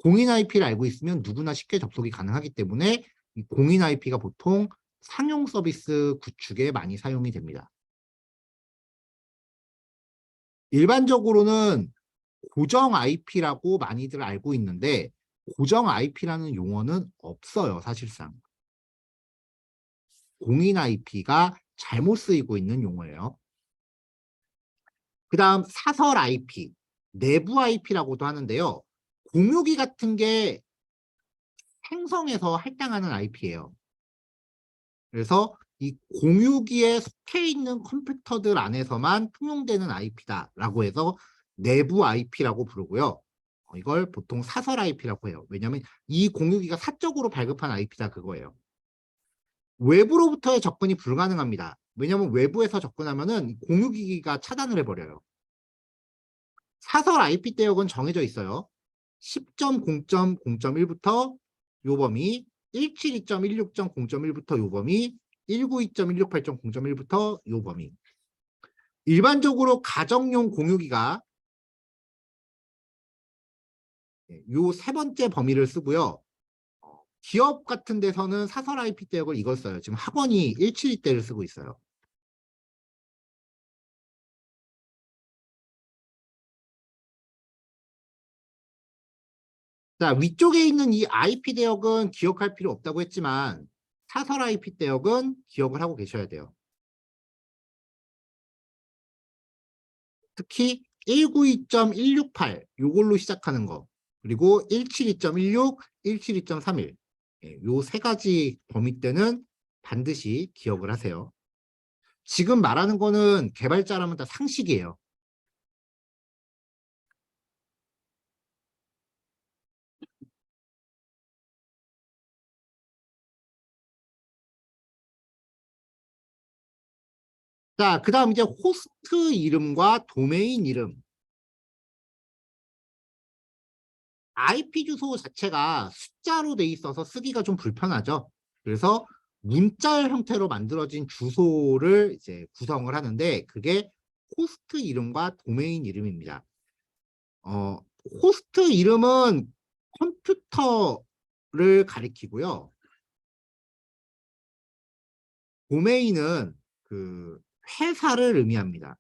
공인 IP를 알고 있으면 누구나 쉽게 접속이 가능하기 때문에 이 공인 IP가 보통 상용 서비스 구축에 많이 사용이 됩니다. 일반적으로는 고정 IP라고 많이들 알고 있는데 고정 IP라는 용어는 없어요, 사실상. 공인 IP가 잘못 쓰이고 있는 용어예요. 그 다음 사설 IP, 내부 IP라고도 하는데요. 공유기 같은 게 생성해서 할당하는 IP예요. 그래서 이 공유기에 속해 있는 컴퓨터들 안에서만 통용되는 IP다라고 해서 내부 IP라고 부르고요. 이걸 보통 사설 IP라고 해요. 왜냐하면 이 공유기가 사적으로 발급한 IP다 그거예요. 외부로부터의 접근이 불가능합니다. 왜냐하면 외부에서 접근하면은 공유기기가 차단을 해버려요. 사설 IP 대역은 정해져 있어요. 10.0.0.1부터 요 범위, 172.16.0.1부터 요 범위, 192.168.0.1부터 요 범위. 일반적으로 가정용 공유기가 요 세 번째 범위를 쓰고요. 기업 같은 데서는 사설 IP 대역을 이걸 써요. 지금 학원이 172대를 쓰고 있어요. 자, 위쪽에 있는 이 IP 대역은 기억할 필요 없다고 했지만 사설 IP 대역은 기억을 하고 계셔야 돼요. 특히 192.168 요걸로 시작하는 거 그리고 172.16, 172.31 요 세 가지 범위 때는 반드시 기억을 하세요. 지금 말하는 거는 개발자라면 다 상식이에요. 자, 그 다음 이제 호스트 이름과 도메인 이름. IP 주소 자체가 숫자로 돼 있어서 쓰기가 좀 불편하죠. 그래서 문자열 형태로 만들어진 주소를 이제 구성을 하는데 그게 호스트 이름과 도메인 이름입니다. 어, 호스트 이름은 컴퓨터를 가리키고요. 도메인은 그 회사를 의미합니다.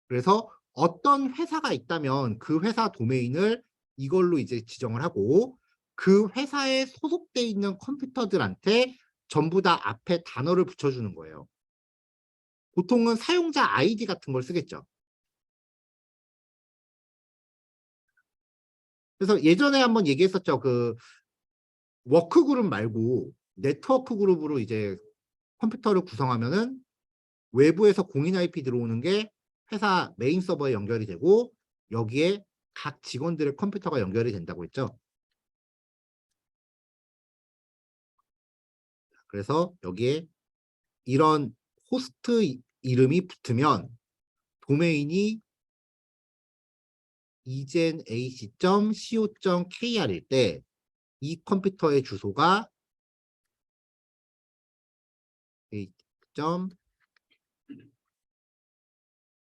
그래서 어떤 회사가 있다면 그 회사 도메인을 이걸로 이제 지정을 하고 그 회사에 소속돼 있는 컴퓨터들한테 전부 다 앞에 단어를 붙여주는 거예요. 보통은 사용자 아이디 같은 걸 쓰겠죠. 그래서 예전에 한번 얘기했었죠. 그 워크그룹 말고 네트워크 그룹으로 이제 컴퓨터를 구성하면은 외부에서 공인 IP 들어오는 게 회사 메인 서버에 연결이 되고 여기에 각 직원들의 컴퓨터가 연결이 된다고 했죠. 그래서 여기에 이런 호스트 이름이 붙으면 도메인이 egenac.co.kr일 때 이 컴퓨터의 주소가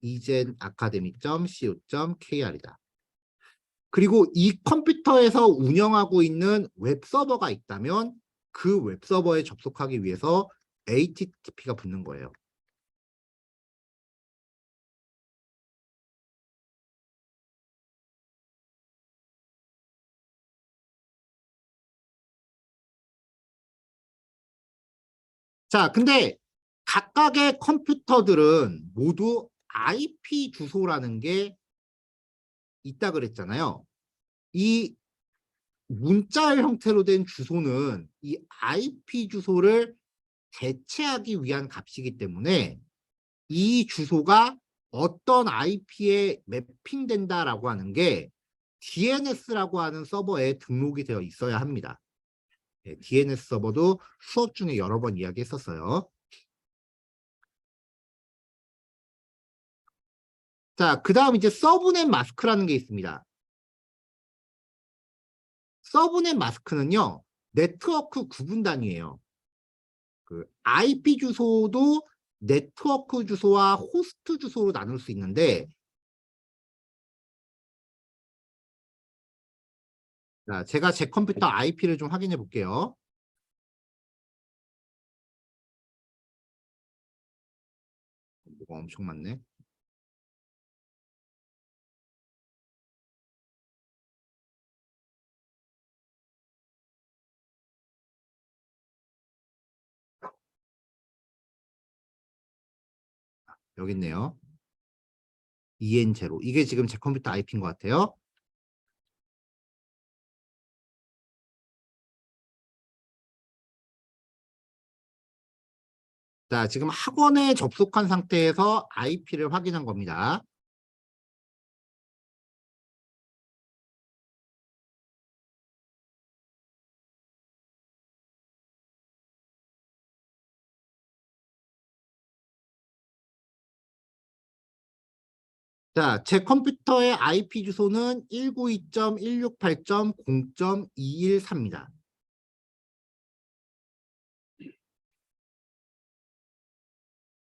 egenacademy.co.kr이다. 그리고 이 컴퓨터에서 운영하고 있는 웹서버가 있다면 그 웹서버에 접속하기 위해서 HTTP가 붙는 거예요. 자, 근데 각각의 컴퓨터들은 모두 IP 주소라는 게 있다 그랬잖아요. 이 문자 형태로 된 주소는 이 IP 주소를 대체하기 위한 값이기 때문에 이 주소가 어떤 IP에 매핑된다라고 하는 게 DNS라고 하는 서버에 등록이 되어 있어야 합니다. DNS 서버도 수업 중에 여러 번 이야기했었어요. 자, 그 다음 이제 서브넷 마스크라는 게 있습니다. 서브넷 마스크는요, 네트워크 구분 단위예요. 그 IP 주소도 네트워크 주소와 호스트 주소로 나눌 수 있는데, 자, 제가 제 컴퓨터 IP를 좀 확인해 볼게요. 뭐가 엄청 많네. 여기 있네요. EN0. 이게 지금 제 컴퓨터 IP인 것 같아요. 자, 지금 학원에 접속한 상태에서 IP를 확인한 겁니다. 자, 제 컴퓨터의 IP 주소는 192.168.0.213입니다.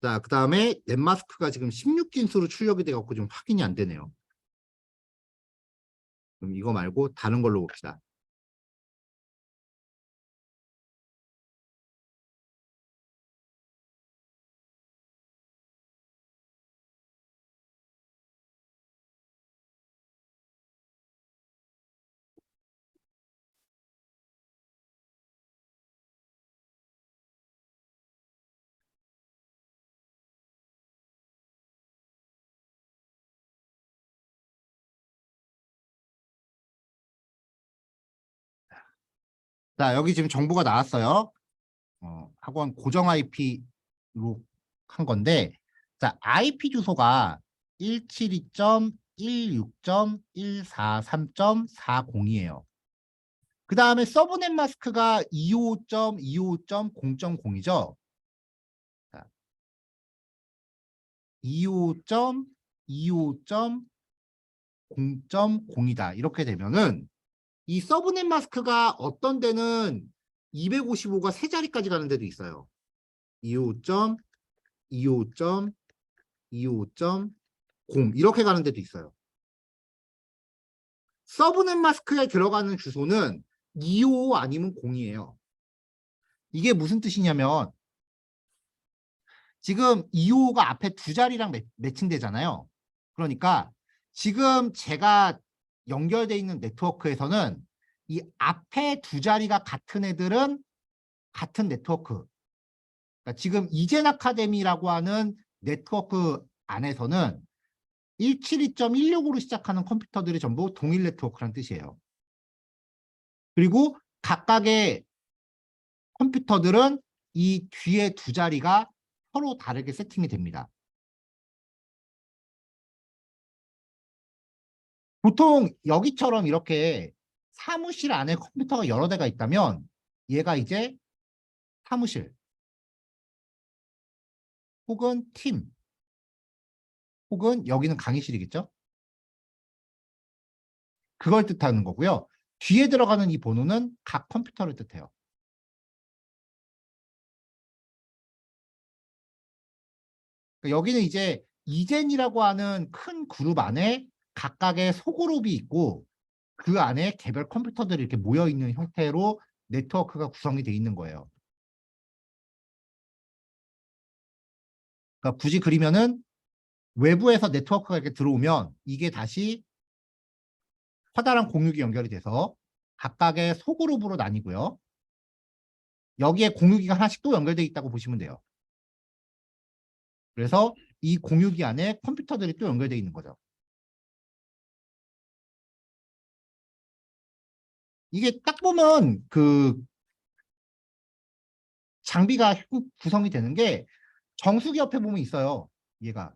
자, 그 다음에 넷마스크가 지금 16진수로 출력이 돼갖고 좀 확인이 안 되네요. 그럼 이거 말고 다른 걸로 봅시다. 자, 여기 지금 정보가 나왔어요. 학원 고정 IP로 한 건데, 자, IP 주소가 172.16.143.40이에요. 그 다음에 서브넷 마스크가 25.25.0.0이죠. 25.25.0.0이다. 이렇게 되면은 이 서브넷 마스크가 어떤 데는 255가 세 자리까지 가는 데도 있어요. 25.25.25.0 이렇게 가는 데도 있어요. 서브넷 마스크에 들어가는 주소는 255 아니면 0이에요. 이게 무슨 뜻이냐면 지금 255가 앞에 두 자리랑 매칭되잖아요. 그러니까 지금 제가 연결돼 있는 네트워크에서는 이 앞에 두 자리가 같은 애들은 같은 네트워크. 그러니까 지금 이젠 아카데미라고 하는 네트워크 안에서는 172.16으로 시작하는 컴퓨터들이 전부 동일 네트워크란 뜻이에요. 그리고 각각의 컴퓨터들은 이 뒤에 두 자리가 서로 다르게 세팅이 됩니다. 보통 여기처럼 이렇게 사무실 안에 컴퓨터가 여러 대가 있다면 얘가 이제 사무실 혹은 팀 혹은 여기는 강의실이겠죠? 그걸 뜻하는 거고요. 뒤에 들어가는 이 번호는 각 컴퓨터를 뜻해요. 그러니까 여기는 이제 이젠이라고 하는 큰 그룹 안에 각각의 소그룹이 있고 그 안에 개별 컴퓨터들이 이렇게 모여 있는 형태로 네트워크가 구성이 돼 있는 거예요. 그러니까 굳이 그리면은 외부에서 네트워크가 이렇게 들어오면 이게 다시 커다란 공유기 연결이 돼서 각각의 소그룹으로 나뉘고요. 여기에 공유기가 하나씩 또 연결돼 있다고 보시면 돼요. 그래서 이 공유기 안에 컴퓨터들이 또 연결돼 있는 거죠. 이게 딱 보면 그 장비가 구성이 되는 게 정수기 옆에 보면 있어요. 얘가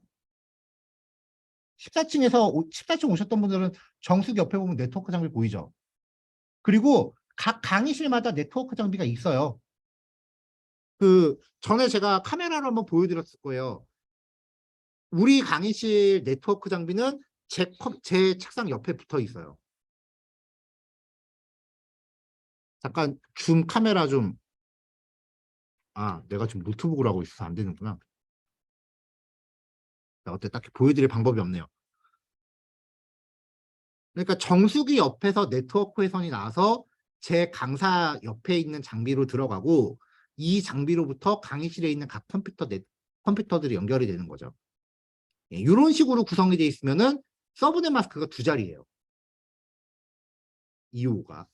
14층에서 14층 오셨던 분들은 정수기 옆에 보면 네트워크 장비 보이죠. 그리고 각 강의실마다 네트워크 장비가 있어요. 그 전에 제가 카메라로 한번 보여드렸을 거예요. 우리 강의실 네트워크 장비는 제 책상 옆에 붙어 있어요. 잠깐 줌 카메라 좀, 아, 내가 지금 노트북을 하고 있어서 안 되는구나. 자, 어때? 딱히 보여드릴 방법이 없네요. 그러니까 정수기 옆에서 네트워크 회선이 나와서 제 강사 옆에 있는 장비로 들어가고 이 장비로부터 강의실에 있는 각 컴퓨터들이 연결이 되는 거죠. 예, 이런 식으로 구성이 되어 있으면은 서브넷 마스크가 두 자리예요. 2호가.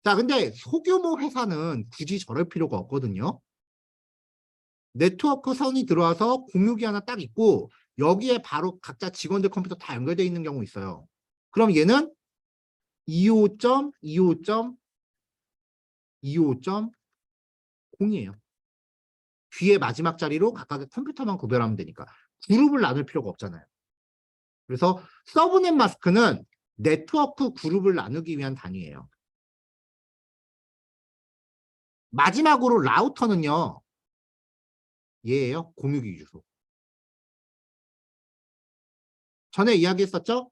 자, 근데 소규모 회사는 굳이 저럴 필요가 없거든요. 네트워크 선이 들어와서 공유기 하나 딱 있고 여기에 바로 각자 직원들 컴퓨터 다 연결되어 있는 경우 있어요. 그럼 얘는 25.25.25.0이에요. 뒤에 마지막 자리로 각각의 컴퓨터만 구별하면 되니까 그룹을 나눌 필요가 없잖아요. 그래서 서브넷 마스크는 네트워크 그룹을 나누기 위한 단위예요. 마지막으로 라우터는요. 얘예요. 공유기 주소. 전에 이야기했었죠?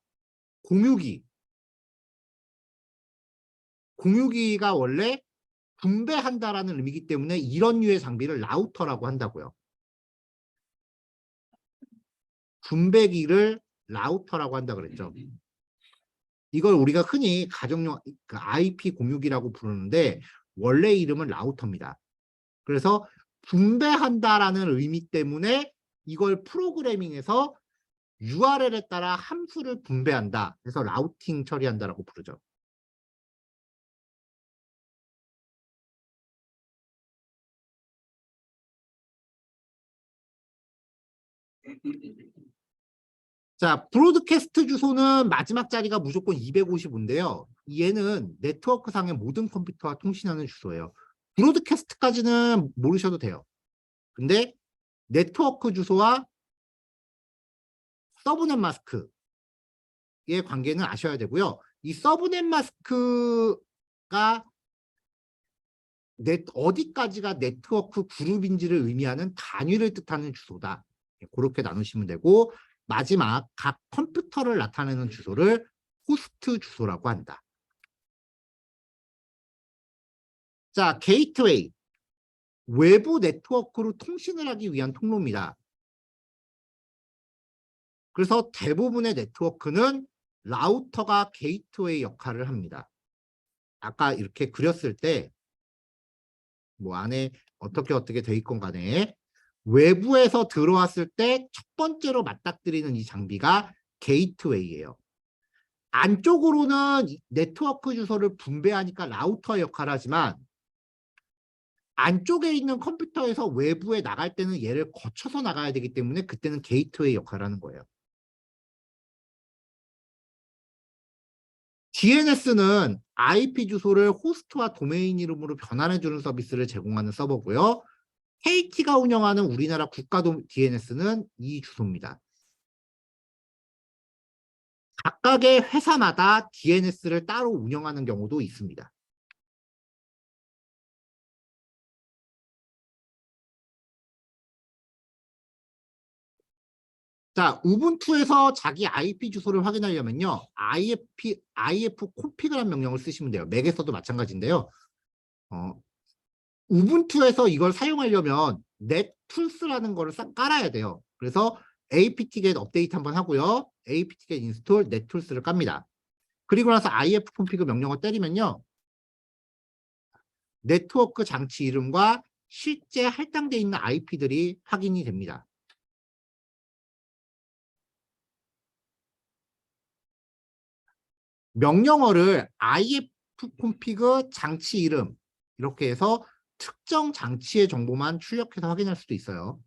공유기. 공유기가 원래 분배한다라는 의미이기 때문에 이런 류의 장비를 라우터라고 한다고요. 분배기를 라우터라고 한다 그랬죠. 이걸 우리가 흔히 가정용 IP 공유기라고 부르는데 원래 이름은 라우터입니다. 그래서 분배한다라는 의미 때문에 이걸 프로그래밍에서 URL에 따라 함수를 분배한다. 그래서 라우팅 처리한다라고 부르죠. 자, 브로드캐스트 주소는 마지막 자리가 무조건 255인데요. 얘는 네트워크 상의 모든 컴퓨터와 통신하는 주소예요. 브로드캐스트까지는 모르셔도 돼요. 근데 네트워크 주소와 서브넷 마스크의 관계는 아셔야 되고요. 이 서브넷 마스크가 어디까지가 네트워크 그룹인지를 의미하는 단위를 뜻하는 주소다. 그렇게 나누시면 되고 마지막 각 컴퓨터를 나타내는 주소를 호스트 주소라고 한다. 자, 게이트웨이. 외부 네트워크로 통신을 하기 위한 통로입니다. 그래서 대부분의 네트워크는 라우터가 게이트웨이 역할을 합니다. 아까 이렇게 그렸을 때 뭐 안에 어떻게 돼 있건 간에 외부에서 들어왔을 때 첫 번째로 맞닥뜨리는 이 장비가 게이트웨이예요. 안쪽으로는 네트워크 주소를 분배하니까 라우터 역할을 하지만 안쪽에 있는 컴퓨터에서 외부에 나갈 때는 얘를 거쳐서 나가야 되기 때문에 그때는 게이트웨이 역할을 하는 거예요. DNS는 IP 주소를 호스트와 도메인 이름으로 변환해주는 서비스를 제공하는 서버고요. KT가 운영하는 우리나라 국가 DNS는 이 주소입니다. 각각의 회사마다 DNS를 따로 운영하는 경우도 있습니다. 자, 우분투에서 자기 IP 주소를 확인하려면요. IF config라는 명령을 쓰시면 돼요. 맥에서도 마찬가지인데요. 우분투에서 이걸 사용하려면 nettools라는 거를 깔아야 돼요. 그래서 apt-get 업데이트 한번 하고요. apt-get install nettools를 깝니다. 그리고 나서 ifconfig 명령을 때리면요. 네트워크 장치 이름과 실제 할당되어 있는 IP들이 확인이 됩니다. 명령어를 ifconfig 장치 이름 이렇게 해서 특정 장치의 정보만 출력해서 확인할 수도 있어요.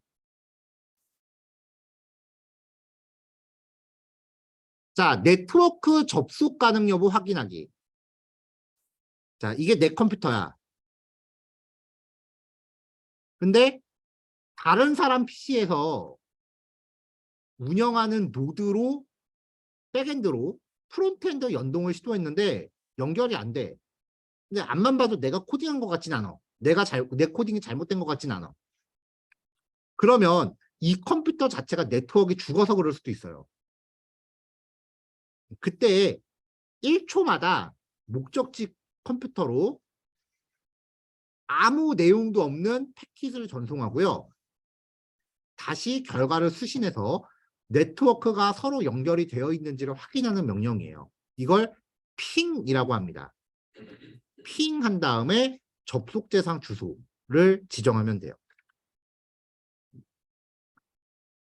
자, 네트워크 접속 가능 여부 확인하기. 자, 이게 내 컴퓨터야. 근데 다른 사람 PC에서 운영하는 노드로 백엔드로 프론트엔드 연동을 시도했는데 연결이 안 돼. 근데 앞만 봐도 내가 코딩한 것 같진 않아. 내 코딩이 잘못된 것 같진 않아. 그러면 이 컴퓨터 자체가 네트워크가 죽어서 그럴 수도 있어요. 그때 1초마다 목적지 컴퓨터로 아무 내용도 없는 패킷을 전송하고요. 다시 결과를 수신해서 네트워크가 서로 연결이 되어 있는지를 확인하는 명령이에요. 이걸 핑이라고 합니다. 핑한 다음에 접속 대상 주소를 지정하면 돼요.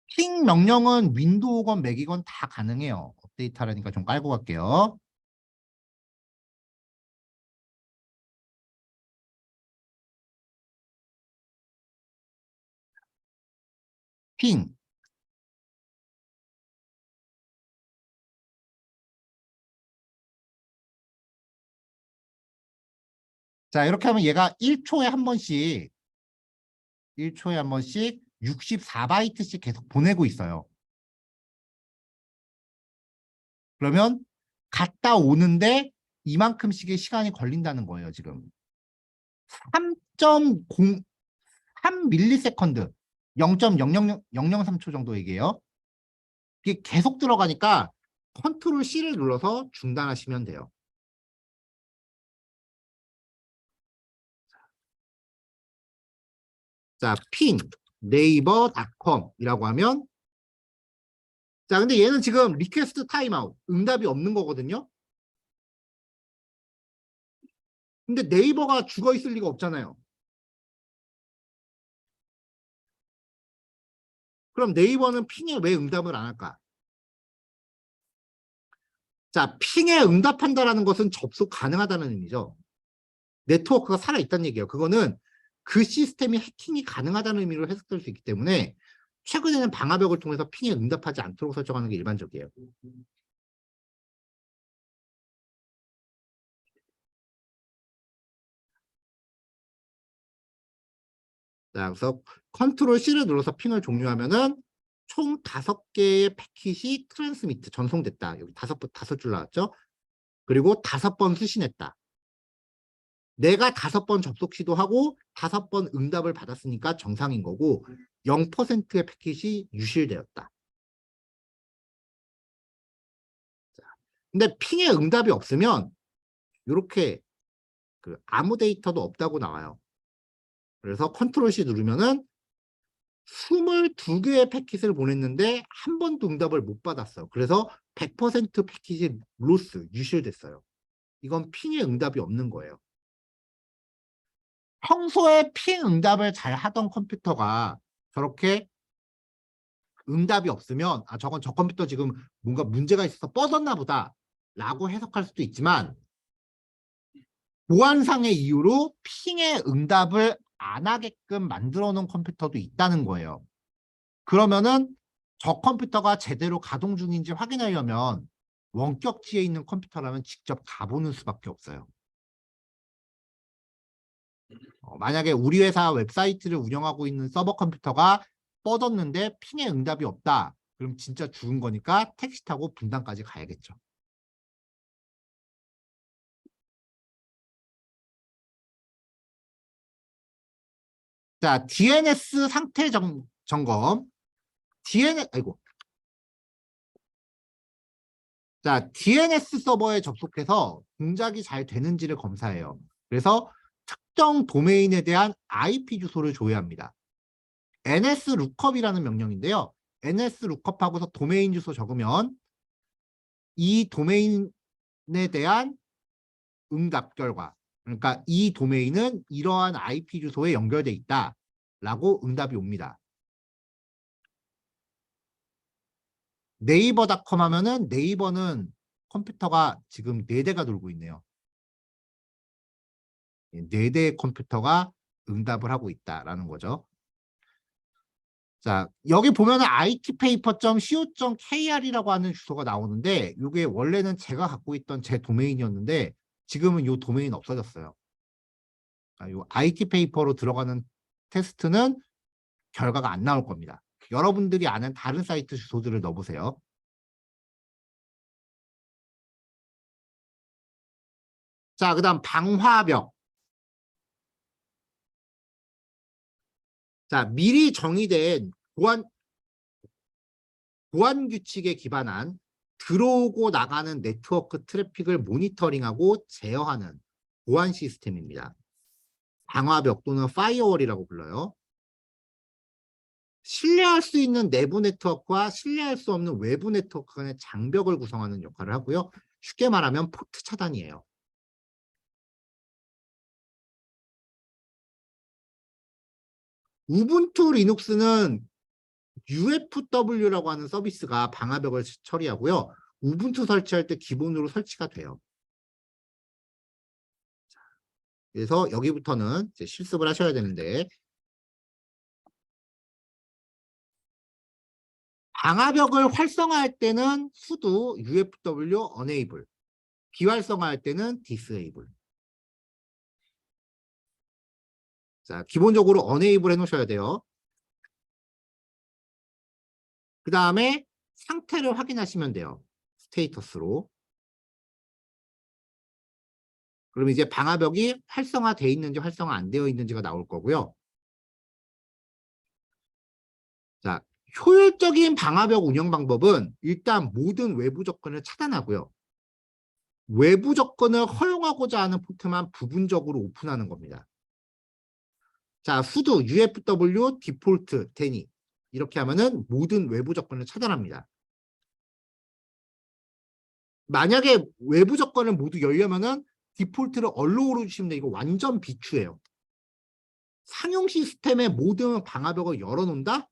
핑 명령은 윈도우건 맥이건 다 가능해요. 업데이트하려니까 좀 깔고 갈게요. 핑. 자, 이렇게 하면 얘가 1초에 한 번씩 64바이트씩 계속 보내고 있어요. 그러면 갔다 오는데 이만큼씩의 시간이 걸린다는 거예요, 지금. 3.0, 3ms, 0.00003초 정도 얘기해요. 이게 계속 들어가니까 컨트롤 C를 눌러서 중단하시면 돼요. 자, 핑 네이버닷컴이라고 하면, 자, 근데 얘는 지금 리퀘스트 타임아웃, 응답이 없는 거거든요. 근데 네이버가 죽어 있을 리가 없잖아요. 그럼 네이버는 핑에 왜 응답을 안 할까? 자, 핑에 응답한다라는 것은 접속 가능하다는 의미죠. 네트워크가 살아있다는 얘기예요. 그거는 그 시스템이 해킹이 가능하다는 의미로 해석될 수 있기 때문에 최근에는 방화벽을 통해서 핑에 응답하지 않도록 설정하는 게 일반적이에요. 자, 그래서 컨트롤 C를 눌러서 핑을 종료하면은 총 5개의 패킷이 트랜스미트 전송됐다. 여기 다섯 줄 나왔죠? 그리고 5번 수신했다. 내가 5번 접속 시도하고 5번 응답을 받았으니까 정상인 거고 0%의 패킷이 유실되었다. 근데 핑에 응답이 없으면 이렇게 아무 데이터도 없다고 나와요. 그래서 컨트롤 C 누르면은 22개의 패킷을 보냈는데 한 번도 응답을 못 받았어요. 그래서 100% 패킷이 로스, 유실됐어요. 이건 핑에 응답이 없는 거예요. 평소에 핑 응답을 잘 하던 컴퓨터가 저렇게 응답이 없으면 아, 저건 저 컴퓨터 지금 뭔가 문제가 있어서 뻗었나 보다 라고 해석할 수도 있지만 보안상의 이유로 핑의 응답을 안 하게끔 만들어 놓은 컴퓨터도 있다는 거예요. 그러면은 저 컴퓨터가 제대로 가동 중인지 확인하려면 원격지에 있는 컴퓨터라면 직접 가보는 수밖에 없어요. 만약에 우리 회사 웹사이트를 운영하고 있는 서버 컴퓨터가 뻗었는데 핑의 응답이 없다. 그럼 진짜 죽은 거니까 택시 타고 분당까지 가야겠죠. 자, DNS 상태 점검. 아이고. 자, DNS 서버에 접속해서 동작이 잘 되는지를 검사해요. 그래서 특정 도메인에 대한 IP 주소를 조회합니다. ns 루컵이라는 명령인데요. ns 루컵하고서 도메인 주소 적으면 이 도메인에 대한 응답 결과, 그러니까 이 도메인은 이러한 IP 주소에 연결돼 있다라고 응답이 옵니다. 네이버닷컴 하면은 네이버는 컴퓨터가 지금 4대가 돌고 있네요. 4대의 컴퓨터가 응답을 하고 있다라는 거죠. 자, 여기 보면은 itpaper.co.kr이라고 하는 주소가 나오는데 이게 원래는 제가 갖고 있던 제 도메인이었는데 지금은 이 도메인 없어졌어요. 이 itpaper로 들어가는 테스트는 결과가 안 나올 겁니다. 여러분들이 아는 다른 사이트 주소들을 넣어보세요. 자, 그 다음 방화벽. 자, 미리 정의된 보안 규칙에 기반한 들어오고 나가는 네트워크 트래픽을 모니터링하고 제어하는 보안 시스템입니다. 방화벽 또는 파이어월이라고 불러요. 신뢰할 수 있는 내부 네트워크와 신뢰할 수 없는 외부 네트워크 간의 장벽을 구성하는 역할을 하고요. 쉽게 말하면 포트 차단이에요. 우분투 리눅스는 UFW라고 하는 서비스가 방화벽을 처리하고요. 우분투 설치할 때 기본으로 설치가 돼요. 그래서 여기부터는 이제 실습을 하셔야 되는데, 방화벽을 활성화할 때는 sudo UFW enable, 비활성화할 때는 disable. 자, 기본적으로 enable 해놓으셔야 돼요. 그 다음에 상태를 확인하시면 돼요. 스테이터스로. 그럼 이제 방화벽이 활성화되어 있는지 활성화 안 되어 있는지가 나올 거고요. 자, 효율적인 방화벽 운영 방법은 일단 모든 외부 접근을 차단하고요. 외부 접근을 허용하고자 하는 포트만 부분적으로 오픈하는 겁니다. 자, sudo UFW 디폴트 데니 이렇게 하면은 모든 외부 접근을 차단합니다. 만약에 외부 접근을 모두 열려면은 디폴트를 allow로 주시면 돼. 이거 완전 비추예요. 상용 시스템의 모든 방화벽을 열어놓는다?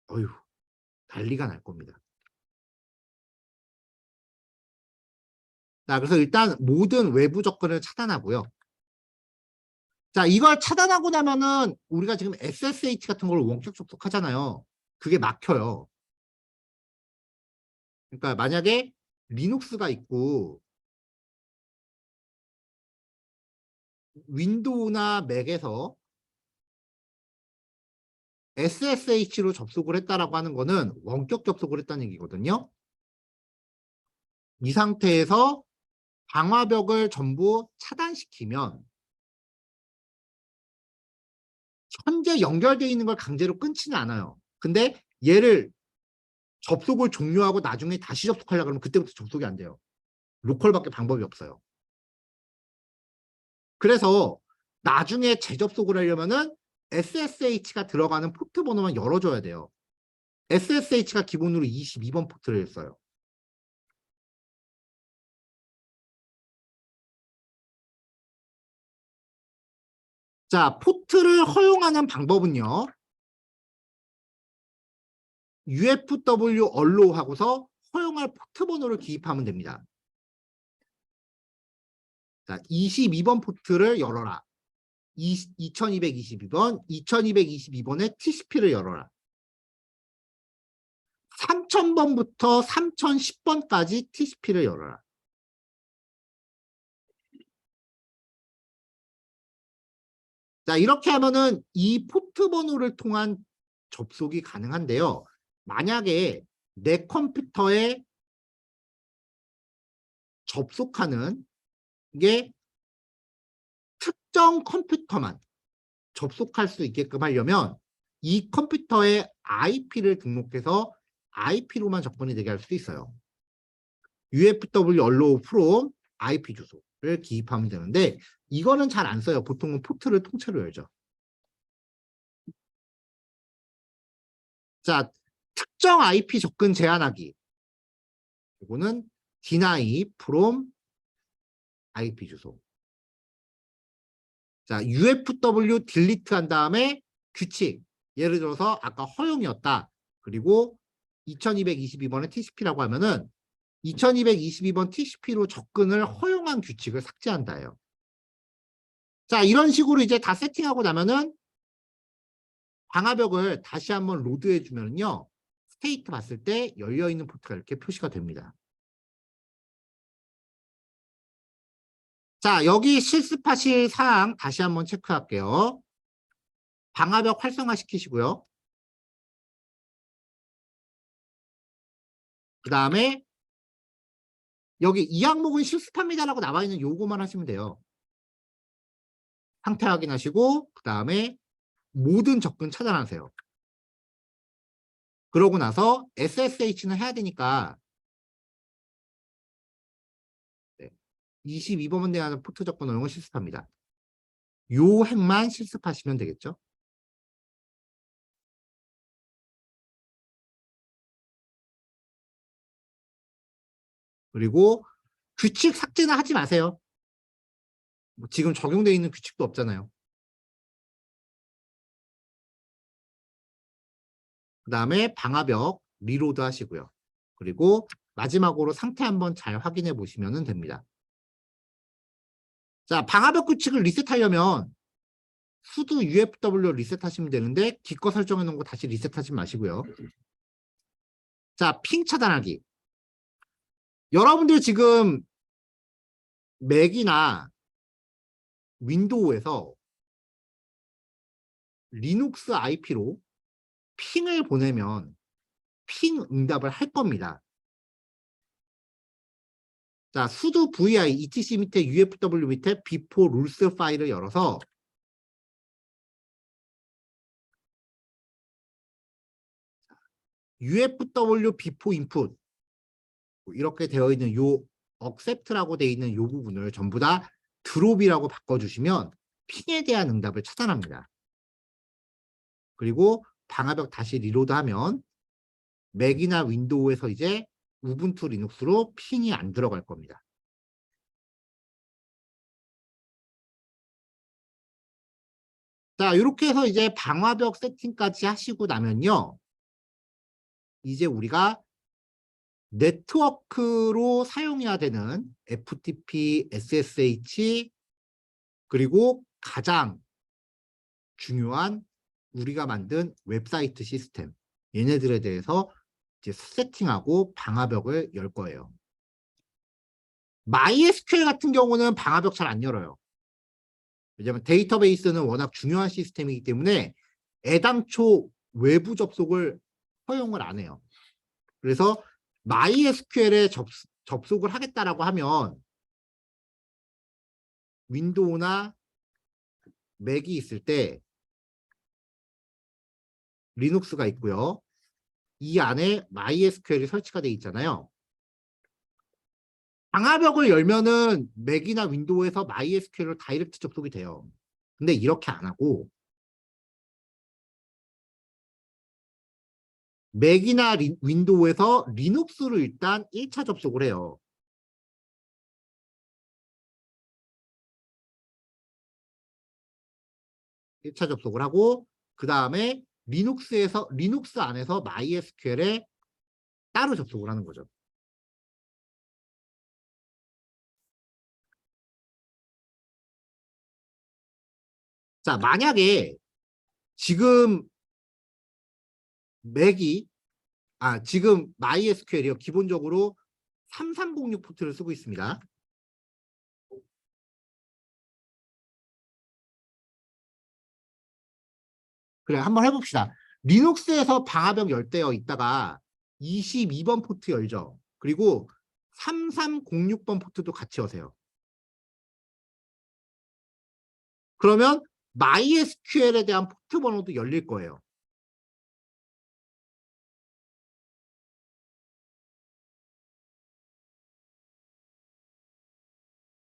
어휴, 난리가 날 겁니다. 자, 그래서 일단 모든 외부 접근을 차단하고요. 자, 이걸 차단하고 나면은 우리가 지금 SSH 같은 걸 원격 접속하잖아요. 그게 막혀요. 그러니까 만약에 리눅스가 있고 윈도우나 맥에서 SSH로 접속을 했다라고 하는 거는 원격 접속을 했다는 얘기거든요. 이 상태에서 방화벽을 전부 차단시키면 현재 연결되어 있는 걸 강제로 끊지는 않아요. 근데 얘를 접속을 종료하고 나중에 다시 접속하려고 하면 그때부터 접속이 안 돼요. 로컬밖에 방법이 없어요. 그래서 나중에 재접속을 하려면은 SSH가 들어가는 포트 번호만 열어줘야 돼요. SSH가 기본으로 22번 포트를 써요. 자, 포트를 허용하는 방법은요. UFW allow 하고서 허용할 포트 번호를 기입하면 됩니다. 자, 22번 포트를 열어라. 2222번, 2222번에 TCP를 열어라. 3000번부터 3010번까지 TCP를 열어라. 자, 이렇게 하면은 이 포트 번호를 통한 접속이 가능한데요. 만약에 내 컴퓨터에 접속하는 게 특정 컴퓨터만 접속할 수 있게끔 하려면 이 컴퓨터에 IP를 등록해서 IP로만 접근이 되게 할 수도 있어요. UFW allow from IP 주소를 기입하면 되는데 이거는 잘 안 써요. 보통은 포트를 통째로 열죠. 자, 특정 IP 접근 제한하기. 이거는 deny from IP 주소. 자, UFW 딜리트 한 다음에 규칙. 예를 들어서 아까 허용이었다. 그리고 2222번에 TCP라고 하면은 2222번 TCP로 접근을 허용한 규칙을 삭제한다예요. 자, 이런 식으로 이제 다 세팅하고 나면은 방화벽을 다시 한번 로드해 주면요. 스테이트 봤을 때 열려있는 포트가 이렇게 표시가 됩니다. 자, 여기 실습하실 사항 다시 한번 체크할게요. 방화벽 활성화 시키시고요. 그 다음에 여기 이 항목은 실습합니다라고 나와 있는 요거만 하시면 돼요. 상태 확인하시고 그 다음에 모든 접근 차단하세요. 그러고 나서 SSH는 해야 되니까 22번에 대한 포트 접근 내용을 실습합니다. 요 핵만 실습하시면 되겠죠. 그리고 규칙 삭제는 하지 마세요. 뭐 지금 적용되어 있는 규칙도 없잖아요. 그 다음에 방화벽 리로드 하시고요. 그리고 마지막으로 상태 한번 잘 확인해 보시면 됩니다. 자, 방화벽 규칙을 리셋하려면 수도 UFW 리셋하시면 되는데 기껏 설정해 놓은 거 다시 리셋하지 마시고요. 자, 핑 차단하기. 여러분들 지금 맥이나 윈도우에서 리눅스 IP로 핑을 보내면 핑 응답을 할 겁니다. 자, sudo vi etc 밑에 ufw 밑에 before rules 파일을 열어서 ufw before input 이렇게 되어 있는 요 accept라고 되어 있는 요 부분을 전부 다 drop이라고 바꿔주시면 핑에 대한 응답을 차단합니다. 그리고 방화벽 다시 리로드하면 맥이나 윈도우에서 이제 우분투 리눅스로 핑이 안 들어갈 겁니다. 자, 이렇게 해서 이제 방화벽 세팅까지 하시고 나면요. 이제 우리가 네트워크로 사용해야 되는 FTP, SSH 그리고 가장 중요한 우리가 만든 웹사이트 시스템 얘네들에 대해서 이제 세팅하고 방화벽을 열 거예요. MySQL 같은 경우는 방화벽 잘 안 열어요. 왜냐하면 데이터베이스는 워낙 중요한 시스템이기 때문에 애당초 외부 접속을 허용을 안 해요. 그래서 MySQL에 접속을 하겠다라고 하면 윈도우나 맥이 있을 때 리눅스가 있고요. 이 안에 MySQL이 설치가 돼 있잖아요. 방화벽을 열면은 맥이나 윈도우에서 MySQL로 다이렉트 접속이 돼요. 근데 이렇게 안 하고 맥이나 윈도우에서 리눅스로 일단 1차 접속을 해요. 일차 접속을 하고 그 다음에 리눅스 안에서 MySQL에 따로 접속을 하는 거죠. 자, 만약에 지금 지금 MySQL이요. 기본적으로 3306 포트를 쓰고 있습니다. 그래, 한번 해봅시다. 리눅스에서 방화벽 열대어 있다가 22번 포트 열죠. 그리고 3306번 포트도 같이 여세요. 그러면 MySQL에 대한 포트 번호도 열릴 거예요.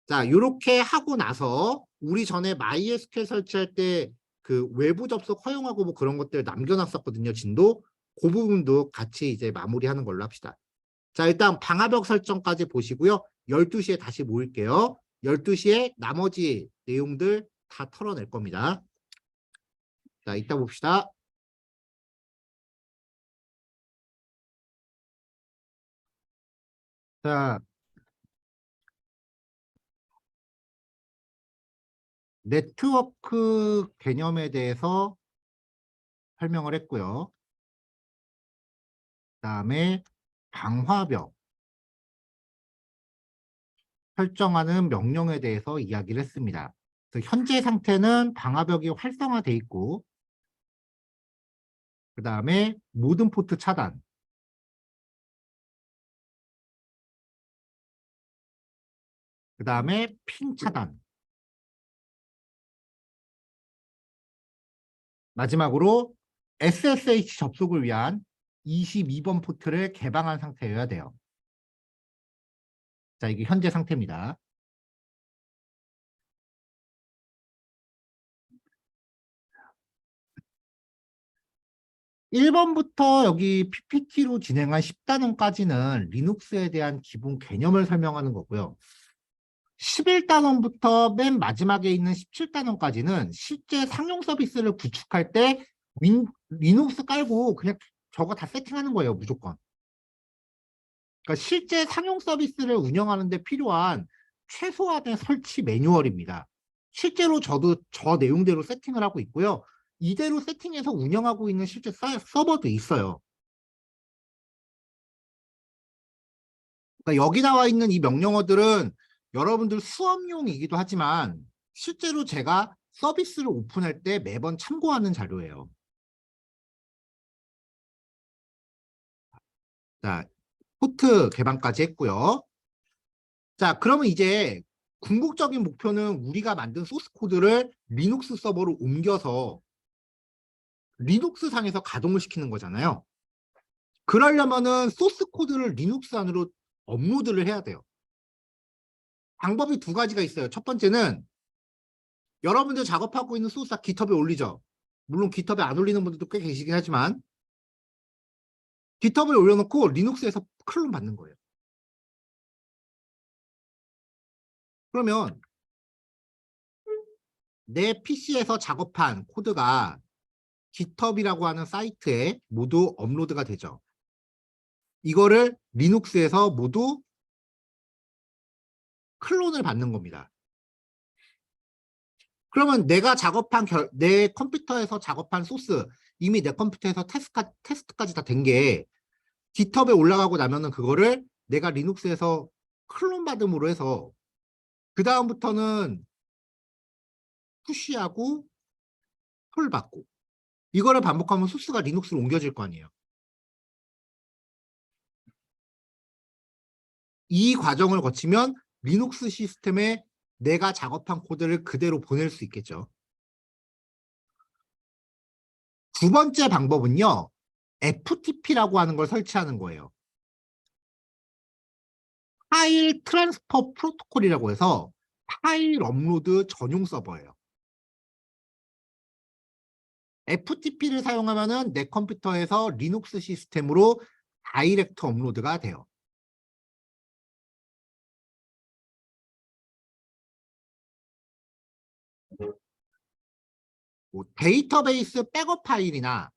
자, 이렇게 하고 나서 우리 전에 MySQL 설치할 때 그 외부 접속 허용하고 뭐 그런 것들 남겨놨었거든요. 진도. 그 부분도 같이 이제 마무리하는 걸로 합시다. 자, 일단 방화벽 설정까지 보시고요. 12시에 다시 모일게요. 12시에 나머지 내용들 다 털어낼 겁니다. 자, 이따 봅시다. 자, 네트워크 개념에 대해서 설명을 했고요. 그다음에 방화벽 설정하는 명령에 대해서 이야기를 했습니다. 현재 상태는 방화벽이 활성화돼 있고 그 다음에 모든 포트 차단 그 다음에 핑 차단 마지막으로 SSH 접속을 위한 22번 포트를 개방한 상태여야 돼요. 자, 이게 현재 상태입니다. 1번부터 여기 PPT로 진행한 10단원까지는 리눅스에 대한 기본 개념을 설명하는 거고요. 11단원부터 맨 마지막에 있는 17단원까지는 실제 상용 서비스를 구축할 때 리눅스 깔고 그냥 저거 다 세팅하는 거예요, 무조건. 그러니까 실제 상용 서비스를 운영하는 데 필요한 최소한의 설치 매뉴얼입니다. 실제로 저도 저 내용대로 세팅을 하고 있고요. 이대로 세팅해서 운영하고 있는 실제 서버도 있어요. 그러니까 여기 나와 있는 이 명령어들은 여러분들 수업용이기도 하지만 실제로 제가 서비스를 오픈할 때 매번 참고하는 자료예요. 자, 포트 개방까지 했고요. 자, 그러면 이제 궁극적인 목표는 우리가 만든 소스 코드를 리눅스 서버로 옮겨서 리눅스 상에서 가동을 시키는 거잖아요. 그러려면은 소스 코드를 리눅스 안으로 업로드를 해야 돼요. 방법이 두 가지가 있어요. 첫 번째는 여러분들 작업하고 있는 소스 다 깃허브에 올리죠. 물론 깃허브에 안 올리는 분들도 꽤 계시긴 하지만 깃허브에 올려놓고 리눅스에서 클론 받는 거예요. 그러면 내 PC에서 작업한 코드가 깃허브라고 하는 사이트에 모두 업로드가 되죠. 이거를 리눅스에서 모두 클론을 받는 겁니다. 그러면 내가 작업한 내 컴퓨터에서 작업한 소스 이미 내 컴퓨터에서 테스트까지 다 된 게 깃허브에 올라가고 나면은 그거를 내가 리눅스에서 클론 받음으로 해서 그 다음부터는 푸시하고 풀 받고 이거를 반복하면 소스가 리눅스로 옮겨질 거 아니에요. 이 과정을 거치면 리눅스 시스템에 내가 작업한 코드를 그대로 보낼 수 있겠죠. 두 번째 방법은요. FTP라고 하는 걸 설치하는 거예요. 파일 트랜스퍼 프로토콜이라고 해서 파일 업로드 전용 서버예요. FTP를 사용하면은 내 컴퓨터에서 리눅스 시스템으로 다이렉트 업로드가 돼요. 뭐 데이터베이스 백업 파일이나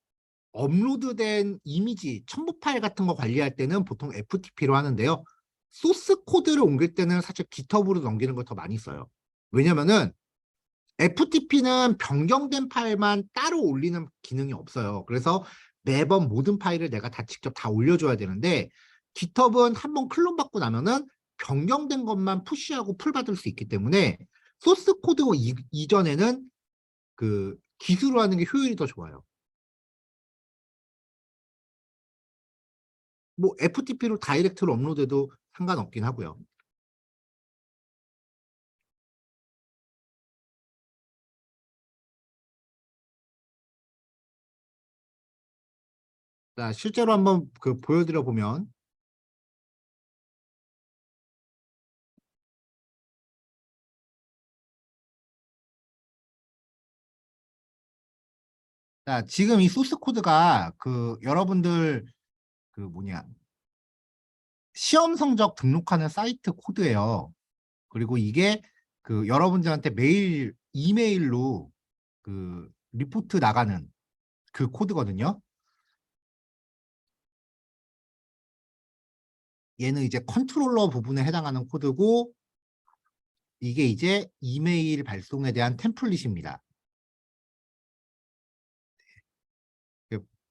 업로드된 이미지, 첨부 파일 같은 거 관리할 때는 보통 FTP로 하는데요. 소스 코드를 옮길 때는 사실 깃허브로 넘기는 걸 더 많이 써요. 왜냐면은 FTP는 변경된 파일만 따로 올리는 기능이 없어요. 그래서 매번 모든 파일을 내가 다 직접 다 올려줘야 되는데 깃허브는 한번 클론 받고 나면은 변경된 것만 푸시하고 풀 받을 수 있기 때문에 소스 코드 이전에는 그 기술로 하는 게 효율이 더 좋아요. 뭐 FTP로 다이렉트로 업로드해도 상관없긴 하고요. 자, 실제로 한번 그 보여드려 보면 자, 지금 이 소스 코드가 그 여러분들 그 뭐냐 시험 성적 등록하는 사이트 코드예요. 그리고 이게 그 여러분들한테 매일 이메일로 그 리포트 나가는 그 코드거든요. 얘는 이제 컨트롤러 부분에 해당하는 코드고 이게 이제 이메일 발송에 대한 템플릿입니다.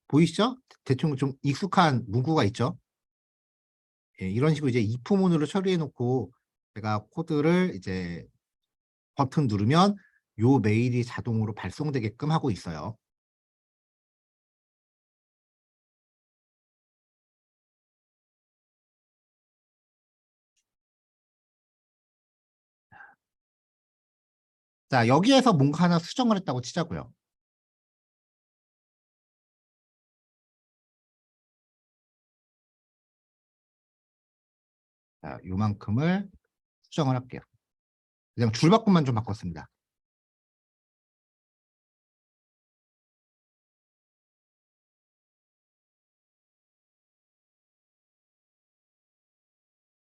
보이시죠? 대충 좀 익숙한 문구가 있죠? 예, 이런 식으로 이제 if문으로 처리해 놓고 제가 코드를 이제 버튼 누르면 요 메일이 자동으로 발송되게끔 하고 있어요. 자, 여기에서 뭔가 하나 수정을 했다고 치자고요. 자, 요만큼을 수정을 할게요. 그냥 줄바꿈만 좀 바꿨습니다.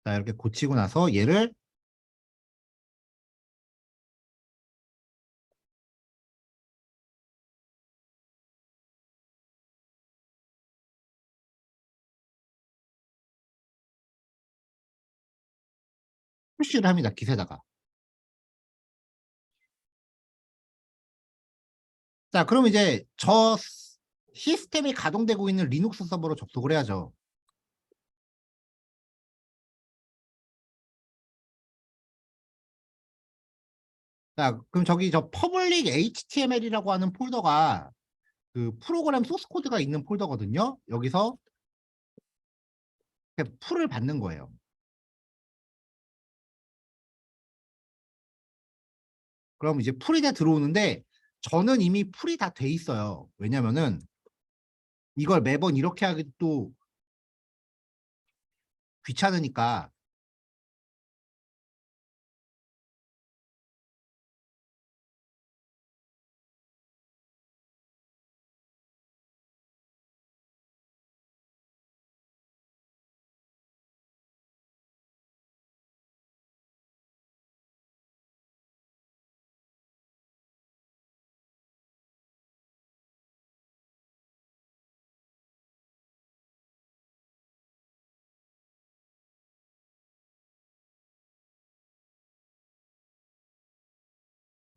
자, 이렇게 고치고 나서 얘를 푸시를 합니다. 깃에다가. 자, 그럼 이제 저 시스템이 가동되고 있는 리눅스 서버로 접속을 해야죠. 자, 그럼 저기 저 퍼블릭 HTML이라고 하는 폴더가 그 프로그램 소스 코드가 있는 폴더거든요. 여기서 이렇게 풀을 받는 거예요. 그럼 이제 풀이 다 들어오는데 저는 이미 풀이 다 돼 있어요. 왜냐면은 이걸 매번 이렇게 하기 또 귀찮으니까.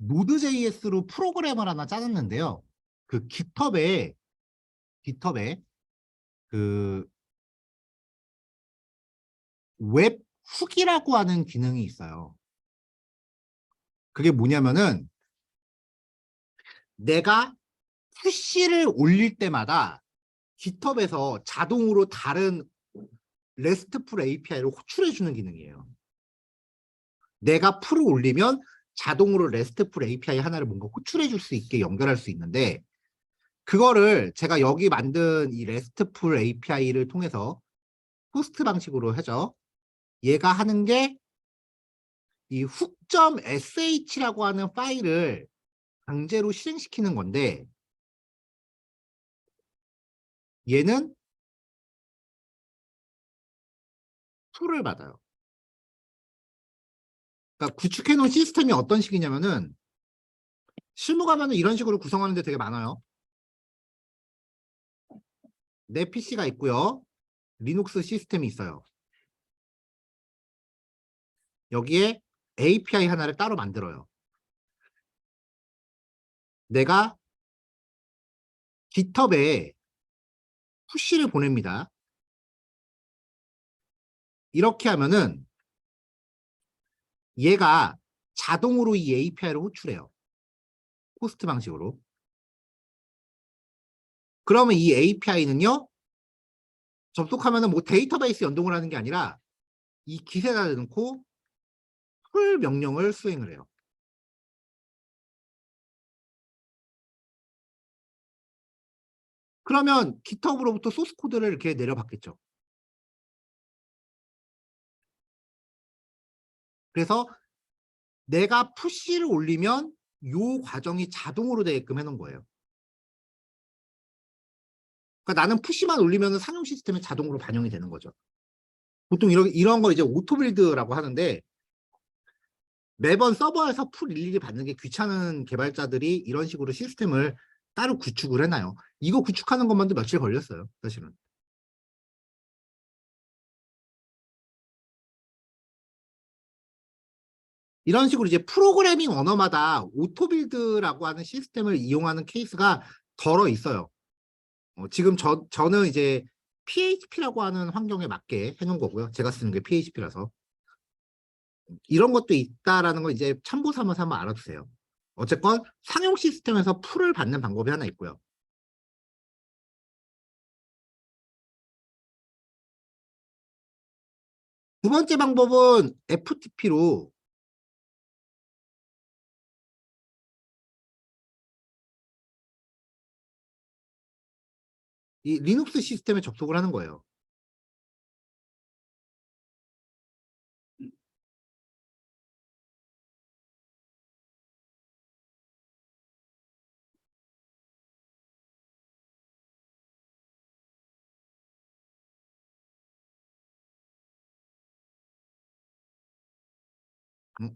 노드.js로 프로그램을 하나 짜놨는데요. 그 깃허브에 그 웹 훅이라고 하는 기능이 있어요. 그게 뭐냐면은 내가 푸시를 올릴 때마다 깃허브에서 자동으로 다른 레스트풀 API를 호출해 주는 기능이에요. 내가 풀을 올리면 자동으로 레스트풀 API 하나를 뭔가 호출해 줄 수 있게 연결할 수 있는데 그거를 제가 여기 만든 이 레스트풀 API를 통해서 호스트 방식으로 하죠. 얘가 하는 게 이 훅.sh라고 하는 파일을 강제로 실행시키는 건데 얘는 풀을 받아요. 그러니까 구축해 놓은 시스템이 어떤 식이냐면은 실무 가면은 이런 식으로 구성하는데 되게 많아요. 내 PC가 있고요. 리눅스 시스템이 있어요. 여기에 API 하나를 따로 만들어요. 내가 깃허브에 푸시를 보냅니다. 이렇게 하면은 얘가 자동으로 이 API를 호출해요. 호스트 방식으로. 그러면 이 API는요. 접속하면은 뭐 데이터베이스 연동을 하는 게 아니라 이 깃에다 넣고 풀 명령을 수행을 해요. 그러면 깃허브로부터 소스 코드를 이렇게 내려받겠죠. 그래서 내가 푸시를 올리면 요 과정이 자동으로 되게끔 해놓은 거예요. 그러니까 나는 푸시만 올리면 상용 시스템에 자동으로 반영이 되는 거죠. 보통 이런 거 이제 오토빌드라고 하는데 매번 서버에서 풀 일일이 받는 게 귀찮은 개발자들이 이런 식으로 시스템을 따로 구축을 해놔요. 이거 구축하는 것만도 며칠 걸렸어요, 사실은. 이런 식으로 이제 프로그래밍 언어마다 오토빌드라고 하는 시스템을 이용하는 케이스가 덜어 있어요. 지금 저는 이제 PHP라고 하는 환경에 맞게 해놓은 거고요. 제가 쓰는 게 PHP라서. 이런 것도 있다라는 거 이제 참고 삼아서 한번 알아두세요. 어쨌건 상용 시스템에서 풀을 받는 방법이 하나 있고요. 두 번째 방법은 FTP로 이 리눅스 시스템에 접속을 하는 거예요.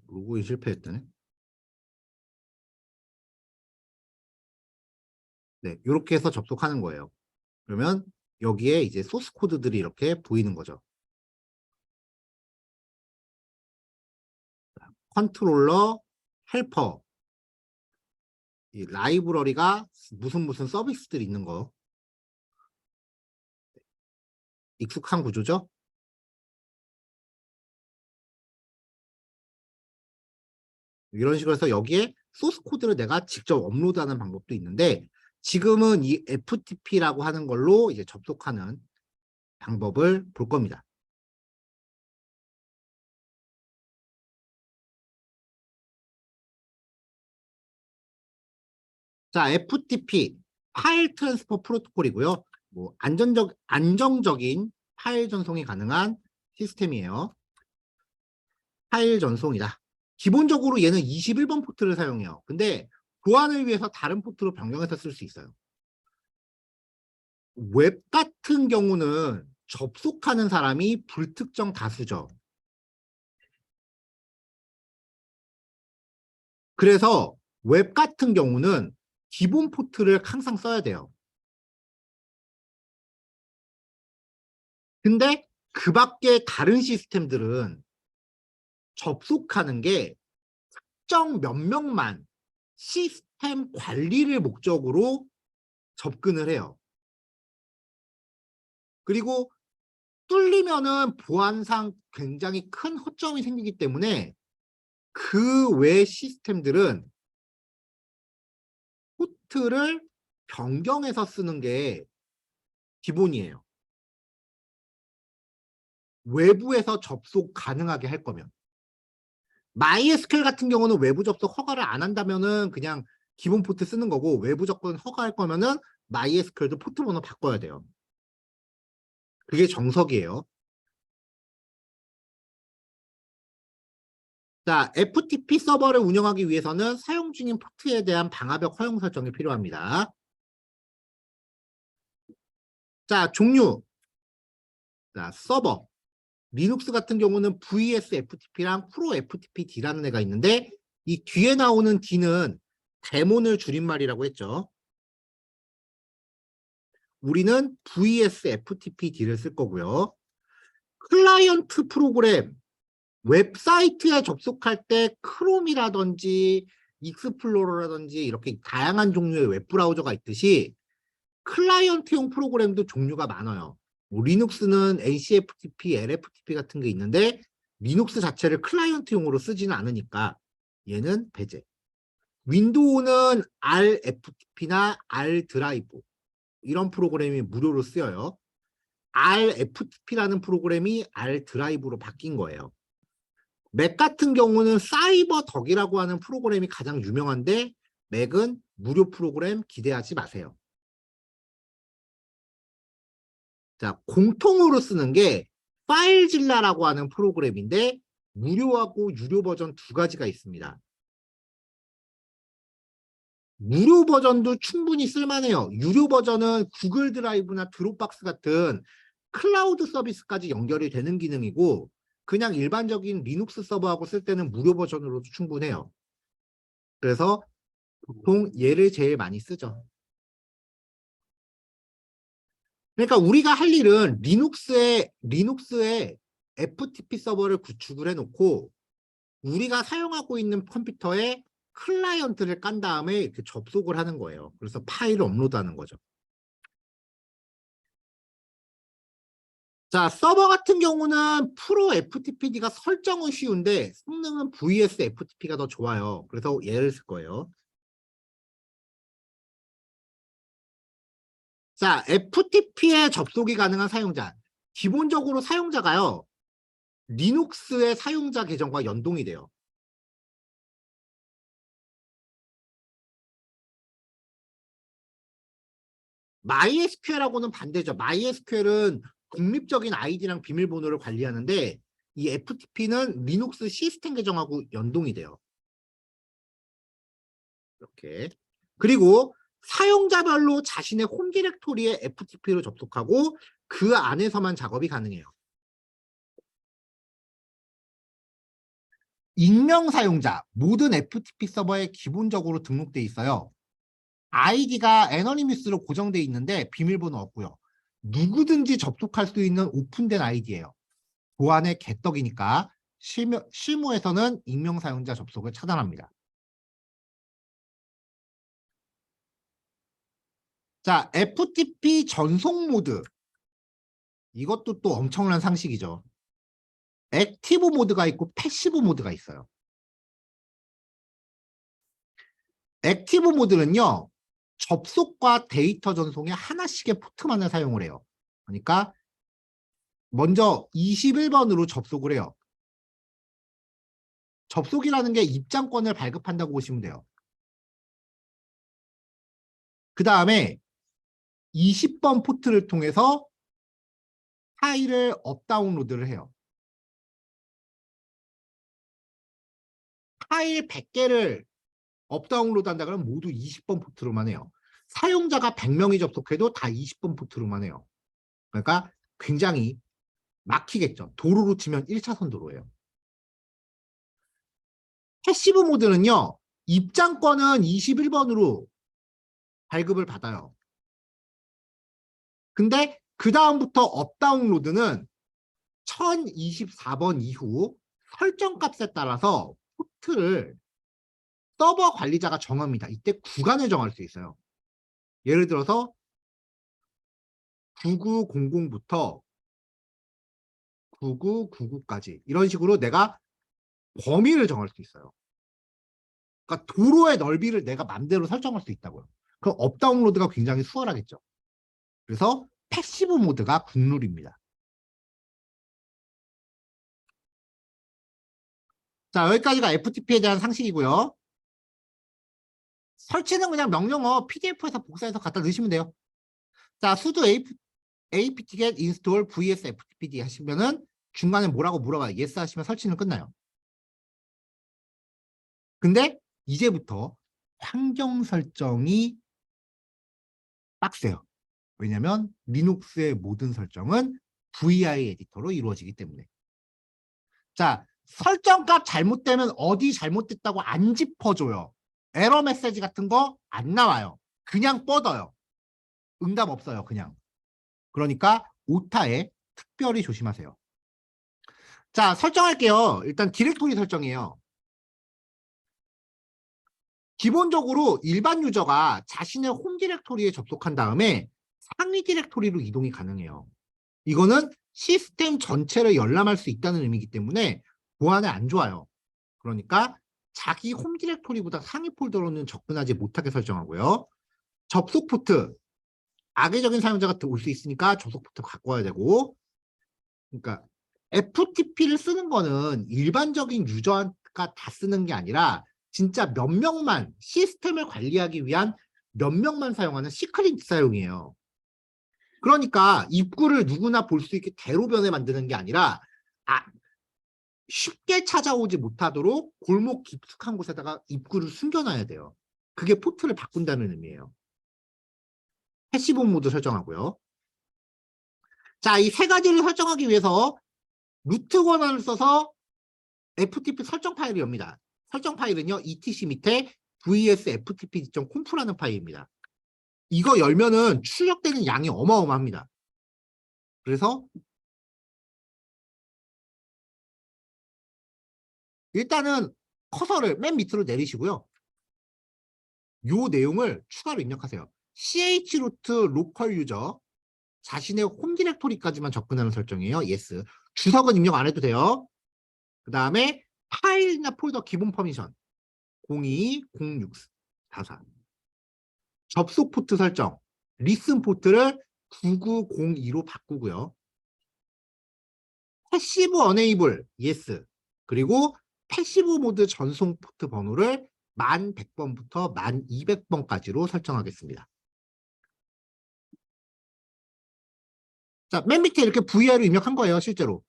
로그인 실패했다네. 네, 이렇게 해서 접속하는 거예요. 그러면 여기에 이제 소스 코드들이 이렇게 보이는 거죠. 컨트롤러, 헬퍼, 이 라이브러리가 무슨 서비스들이 있는 거. 익숙한 구조죠? 이런 식으로 해서 여기에 소스 코드를 내가 직접 업로드하는 방법도 있는데 지금은 이 FTP라고 하는 걸로 이제 접속하는 방법을 볼 겁니다. 자, FTP 파일 트랜스퍼 프로토콜이고요. 뭐 안정적인 파일 전송이 가능한 시스템이에요. 파일 전송이다. 기본적으로 얘는 21번 포트를 사용해요. 근데 보안을 위해서 다른 포트로 변경해서 쓸 수 있어요. 웹 같은 경우는 접속하는 사람이 불특정 다수죠. 그래서 웹 같은 경우는 기본 포트를 항상 써야 돼요. 근데 그 밖에 다른 시스템들은 접속하는 게 특정 몇 명만 시스템 관리를 목적으로 접근을 해요. 그리고 뚫리면은 보안상 굉장히 큰 허점이 생기기 때문에 그 외 시스템들은 포트를 변경해서 쓰는 게 기본이에요. 외부에서 접속 가능하게 할 거면. MySQL 같은 경우는 외부 접속 허가를 안 한다면은 그냥 기본 포트 쓰는 거고 외부 접근 허가할 거면은 MySQL도 포트 번호 바꿔야 돼요. 그게 정석이에요. 자, FTP 서버를 운영하기 위해서는 사용 중인 포트에 대한 방화벽 허용 설정이 필요합니다. 자, 종류. 자, 서버. 리눅스 같은 경우는 VS FTP랑 프로 FTP-D라는 애가 있는데 이 뒤에 나오는 D는 데몬을 줄임말이라고 했죠. 우리는 VS FTP-D를 쓸 거고요. 클라이언트 프로그램, 웹사이트에 접속할 때 크롬이라든지 익스플로러라든지 이렇게 다양한 종류의 웹브라우저가 있듯이 클라이언트용 프로그램도 종류가 많아요. 뭐 리눅스는 ACFTP, LFTP 같은 게 있는데 리눅스 자체를 클라이언트용으로 쓰지는 않으니까 얘는 배제. 윈도우는 RFTP나 R드라이브 이런 프로그램이 무료로 쓰여요. RFTP라는 프로그램이 R드라이브로 바뀐 거예요. 맥 같은 경우는 사이버 덕이라고 하는 프로그램이 가장 유명한데 맥은 무료 프로그램 기대하지 마세요. 자, 공통으로 쓰는 게 파일질라라고 하는 프로그램인데 무료하고 유료 버전 두 가지가 있습니다. 무료 버전도 충분히 쓸만해요. 유료 버전은 구글 드라이브나 드롭박스 같은 클라우드 서비스까지 연결이 되는 기능이고 그냥 일반적인 리눅스 서버하고 쓸 때는 무료 버전으로도 충분해요. 그래서 보통 얘를 제일 많이 쓰죠. 그러니까 우리가 할 일은 리눅스에 FTP 서버를 구축을 해놓고 우리가 사용하고 있는 컴퓨터에 클라이언트를 깐 다음에 이렇게 접속을 하는 거예요. 그래서 파일을 업로드하는 거죠. 자, 서버 같은 경우는 프로 FTPD가 설정은 쉬운데 성능은 VS FTP가 더 좋아요. 그래서 얘를 쓸 거예요. 자, FTP에 접속이 가능한 사용자. 기본적으로 사용자가요. 리눅스의 사용자 계정과 연동이 돼요. MySQL하고는 반대죠. MySQL은 독립적인 아이디랑 비밀번호를 관리하는데 이 FTP는 리눅스 시스템 계정하고 연동이 돼요. 이렇게. 그리고 사용자별로 자신의 홈 디렉토리에 FTP로 접속하고 그 안에서만 작업이 가능해요. 익명 사용자, 모든 FTP 서버에 기본적으로 등록돼 있어요. 아이디가 애너니머스로 고정돼 있는데 비밀번호 없고요. 누구든지 접속할 수 있는 오픈된 아이디예요. 보안의 개떡이니까 실무에서는 익명 사용자 접속을 차단합니다. 자, FTP 전송 모드. 이것도 또 엄청난 상식이죠. 액티브 모드가 있고 패시브 모드가 있어요. 액티브 모드는요, 접속과 데이터 전송에 하나씩의 포트만을 사용을 해요. 그러니까 먼저 21번으로 접속을 해요. 접속이라는 게 입장권을 발급한다고 보시면 돼요. 그 다음에 20번 포트를 통해서 파일을 업다운로드를 해요. 파일 100개를 업다운로드 한다 그러면 모두 20번 포트로만 해요. 사용자가 100명이 접속해도 다 20번 포트로만 해요. 그러니까 굉장히 막히겠죠. 도로로 치면 1차선 도로예요. 패시브 모드는요. 입장권은 21번으로 발급을 받아요. 근데 그 다음부터 업다운로드는 1024번 이후 설정값에 따라서 포트를 서버 관리자가 정합니다. 이때 구간을 정할 수 있어요. 예를 들어서 9900부터 9999까지 이런 식으로 내가 범위를 정할 수 있어요. 그러니까 도로의 넓이를 내가 맘대로 설정할 수 있다고요. 그럼 업다운로드가 굉장히 수월하겠죠. 그래서 패시브 모드가 국룰입니다. 자, 여기까지가 FTP에 대한 상식이고요. 설치는 그냥 명령어 PDF에서 복사해서 갖다 넣으시면 돼요. 자, sudo apt-get install vs ftpd 하시면은 중간에 뭐라고 물어봐요. yes 하시면 설치는 끝나요. 근데 이제부터 환경 설정이 빡세요. 왜냐면 리눅스의 모든 설정은 VI 에디터로 이루어지기 때문에. 자, 설정값 잘못되면 어디 잘못됐다고 안 짚어줘요. 에러 메시지 같은 거 안 나와요. 그냥 뻗어요. 응답 없어요. 그냥. 그러니까 오타에 특별히 조심하세요. 자, 설정할게요. 일단 디렉토리 설정이에요. 기본적으로 일반 유저가 자신의 홈 디렉토리에 접속한 다음에 상위 디렉토리로 이동이 가능해요. 이거는 시스템 전체를 열람할 수 있다는 의미이기 때문에 보안에 안 좋아요. 그러니까 자기 홈 디렉토리보다 상위 폴더로는 접근하지 못하게 설정하고요. 접속 포트, 악의적인 사용자가 올 수 있으니까 접속 포트 바꿔야 되고, 그러니까 FTP를 쓰는 거는 일반적인 유저가 다 쓰는 게 아니라 진짜 몇 명만 시스템을 관리하기 위한 몇 명만 사용하는 시크릿 사용이에요. 그러니까 입구를 누구나 볼 수 있게 대로변에 만드는 게 아니라 쉽게 찾아오지 못하도록 골목 깊숙한 곳에다가 입구를 숨겨놔야 돼요. 그게 포트를 바꾼다는 의미예요. 패시브 모드 설정하고요. 자, 이 세 가지를 설정하기 위해서 루트 권한을 써서 FTP 설정 파일을 엽니다. 설정 파일은요, etc 밑에 vs.ftp.conf라는 파일입니다. 이거 열면은 출력되는 양이 어마어마합니다. 그래서 일단은 커서를 맨 밑으로 내리시고요. 요 내용을 추가로 입력하세요. chroot 로컬 유저 자신의 홈 디렉토리까지만 접근하는 설정이에요. yes. 주석은 입력 안 해도 돼요. 그 다음에 파일이나 폴더 기본 퍼미션 020644 접속 포트 설정 리슨 포트를 9902로 바꾸고요. 패시브 어네이블 yes. 그리고 패시브 모드 전송 포트 번호를 1100번부터 1200번까지로 설정하겠습니다. 자, 맨 밑에 이렇게 VR을 입력한 거예요, 실제로.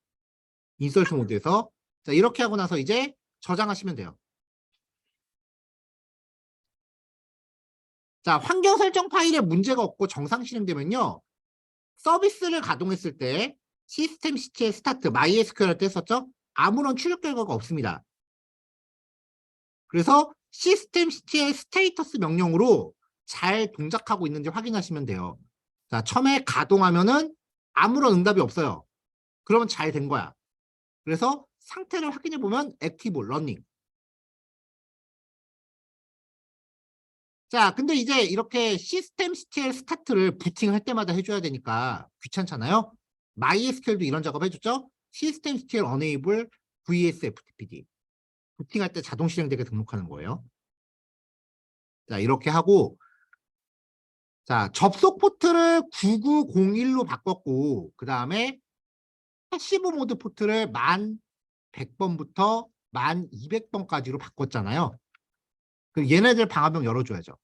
인서트 모드에서. 자, 이렇게 하고 나서 이제 저장하시면 돼요. 자, 환경 설정 파일에 문제가 없고 정상 실행되면요. 서비스를 가동했을 때 시스템 시체 스타트, MySQL 할 때 했었죠? 아무런 출력 결과가 없습니다. 그래서 시스템CTL 스테이터스 명령으로 잘 동작하고 있는지 확인하시면 돼요. 자, 처음에 가동하면은 아무런 응답이 없어요. 그러면 잘 된 거야. 그래서 상태를 확인해 보면 액티브 러닝. 자, 근데 이제 이렇게 시스템CTL 스타트를 부팅할 때마다 해줘야 되니까 귀찮잖아요. MySQL도 이런 작업 해줬죠. 시스템CTL enable vs ftpd. 부팅할 때 자동 실행되게 등록하는 거예요. 자, 이렇게 하고, 자, 접속 포트를 9901로 바꿨고, 그 다음에 패시브 모드 포트를 1100번부터 1200번까지로 바꿨잖아요. 그럼 얘네들 방화벽 열어줘야죠.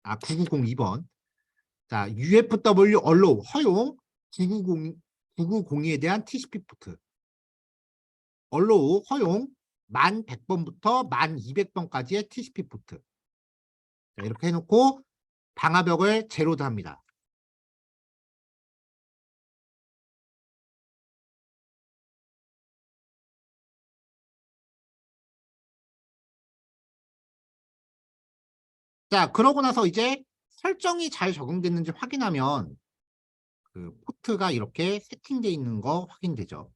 아, 9902번. 자, UFW allow 허용 990에 대한 TCP 포트. allow 허용 1100번부터 1200번까지의 TCP 포트. 자, 이렇게 해놓고 방화벽을 제로도 합니다. 자, 그러고 나서 이제 설정이 잘 적용됐는지 확인하면 그 포트가 이렇게 세팅되어 있는 거 확인되죠.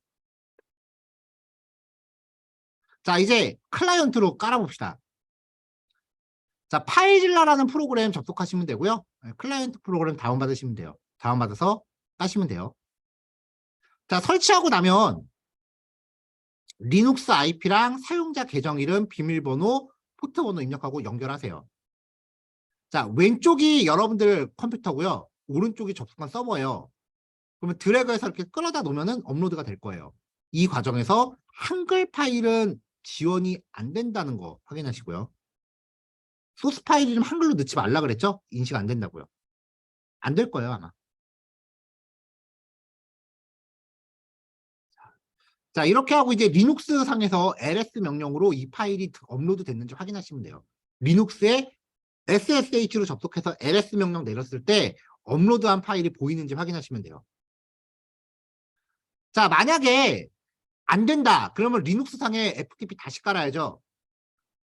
자, 이제 클라이언트로 깔아봅시다. 자, 파이질라라는 프로그램 접속하시면 되고요. 클라이언트 프로그램 다운받으시면 돼요. 다운받아서 까시면 돼요. 자, 설치하고 나면 리눅스 IP랑 사용자 계정 이름, 비밀번호, 포트 번호 입력하고 연결하세요. 자, 왼쪽이 여러분들 컴퓨터고요. 오른쪽이 접속한 서버예요. 그러면 드래그해서 이렇게 끌어다 놓으면 업로드가 될 거예요. 이 과정에서 한글 파일은 지원이 안 된다는 거 확인하시고요. 소스 파일 이름 한글로 넣지 말라 그랬죠? 인식 안 된다고요. 안 될 거예요, 아마. 자, 이렇게 하고 이제 리눅스 상에서 ls 명령으로 이 파일이 업로드 됐는지 확인하시면 돼요. 리눅스에 SSH로 접속해서 ls 명령 내렸을 때 업로드한 파일이 보이는지 확인하시면 돼요. 자, 만약에 안 된다. 그러면 리눅스 상에 FTP 다시 깔아야죠.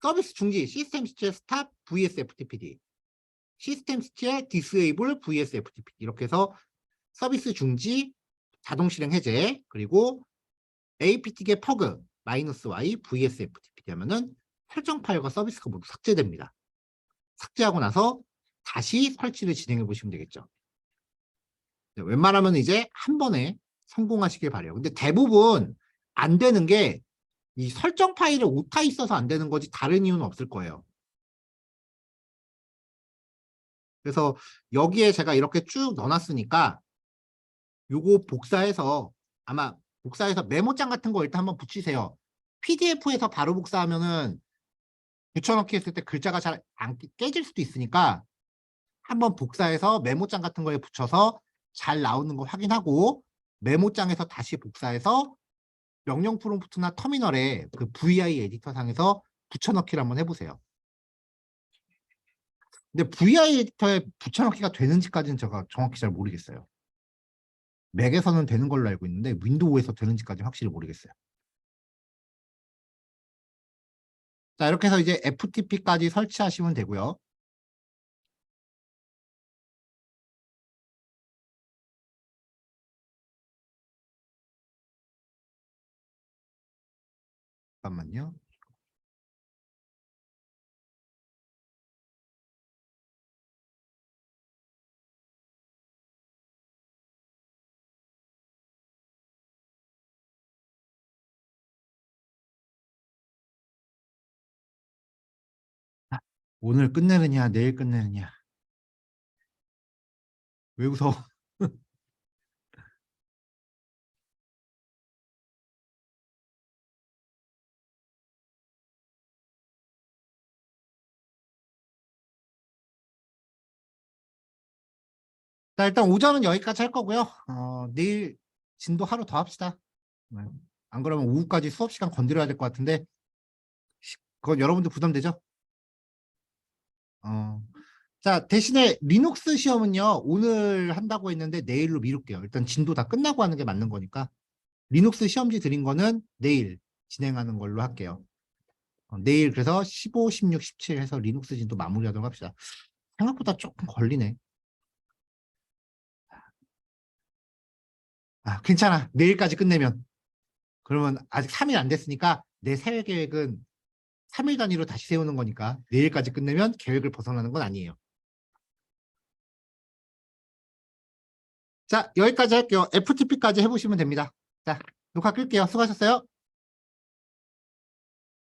서비스 중지, 시스템 CTL 스탑 vs FTPD. 시스템 CTL disable vs FTPD. 이렇게 해서 서비스 중지, 자동 실행 해제, 그리고 aptget pug -y vs FTPD 하면은 설정 파일과 서비스가 모두 삭제됩니다. 삭제하고 나서 다시 설치를 진행해 보시면 되겠죠. 웬만하면 이제 한 번에 성공하시길 바래요. 근데 대부분 안 되는 게 이 설정 파일에 오타 있어서 안 되는 거지 다른 이유는 없을 거예요. 그래서 여기에 제가 이렇게 쭉 넣어놨으니까 요거 복사해서 아마 복사해서 메모장 같은 거 일단 한번 붙이세요. PDF에서 바로 복사하면은 붙여넣기 했을 때 글자가 잘 안 깨질 수도 있으니까 한번 복사해서 메모장 같은 거에 붙여서 잘 나오는 거 확인하고 메모장에서 다시 복사해서 명령 프롬프트나 터미널에 그 VI 에디터 상에서 붙여넣기를 한번 해보세요. 근데 VI 에디터에 붙여넣기가 되는지까지는 제가 정확히 잘 모르겠어요. 맥에서는 되는 걸로 알고 있는데 윈도우에서 되는지까지 확실히 모르겠어요. 자, 이렇게 해서 이제 FTP까지 설치하시면 되고요. 잠깐만요. 오늘 끝내느냐, 내일 끝내느냐. 왜 웃어? 자, 일단 오전은 여기까지 할 거고요. 내일 진도 하루 더 합시다. 네. 안 그러면 오후까지 수업 시간 건드려야 될 것 같은데 그건 여러분들 부담되죠? 자, 대신에 리눅스 시험은요, 오늘 한다고 했는데 내일로 미룰게요. 일단 진도 다 끝나고 하는 게 맞는 거니까. 리눅스 시험지 드린 거는 내일 진행하는 걸로 할게요. 내일 그래서 15, 16, 17 해서 리눅스 진도 마무리하도록 합시다. 생각보다 조금 걸리네. 괜찮아. 내일까지 끝내면. 그러면 아직 3일 안 됐으니까 내 새해 계획은 3일 단위로 다시 세우는 거니까 내일까지 끝내면 계획을 벗어나는 건 아니에요. 자, 여기까지 할게요. FTP까지 해보시면 됩니다. 자, 녹화 끌게요. 수고하셨어요.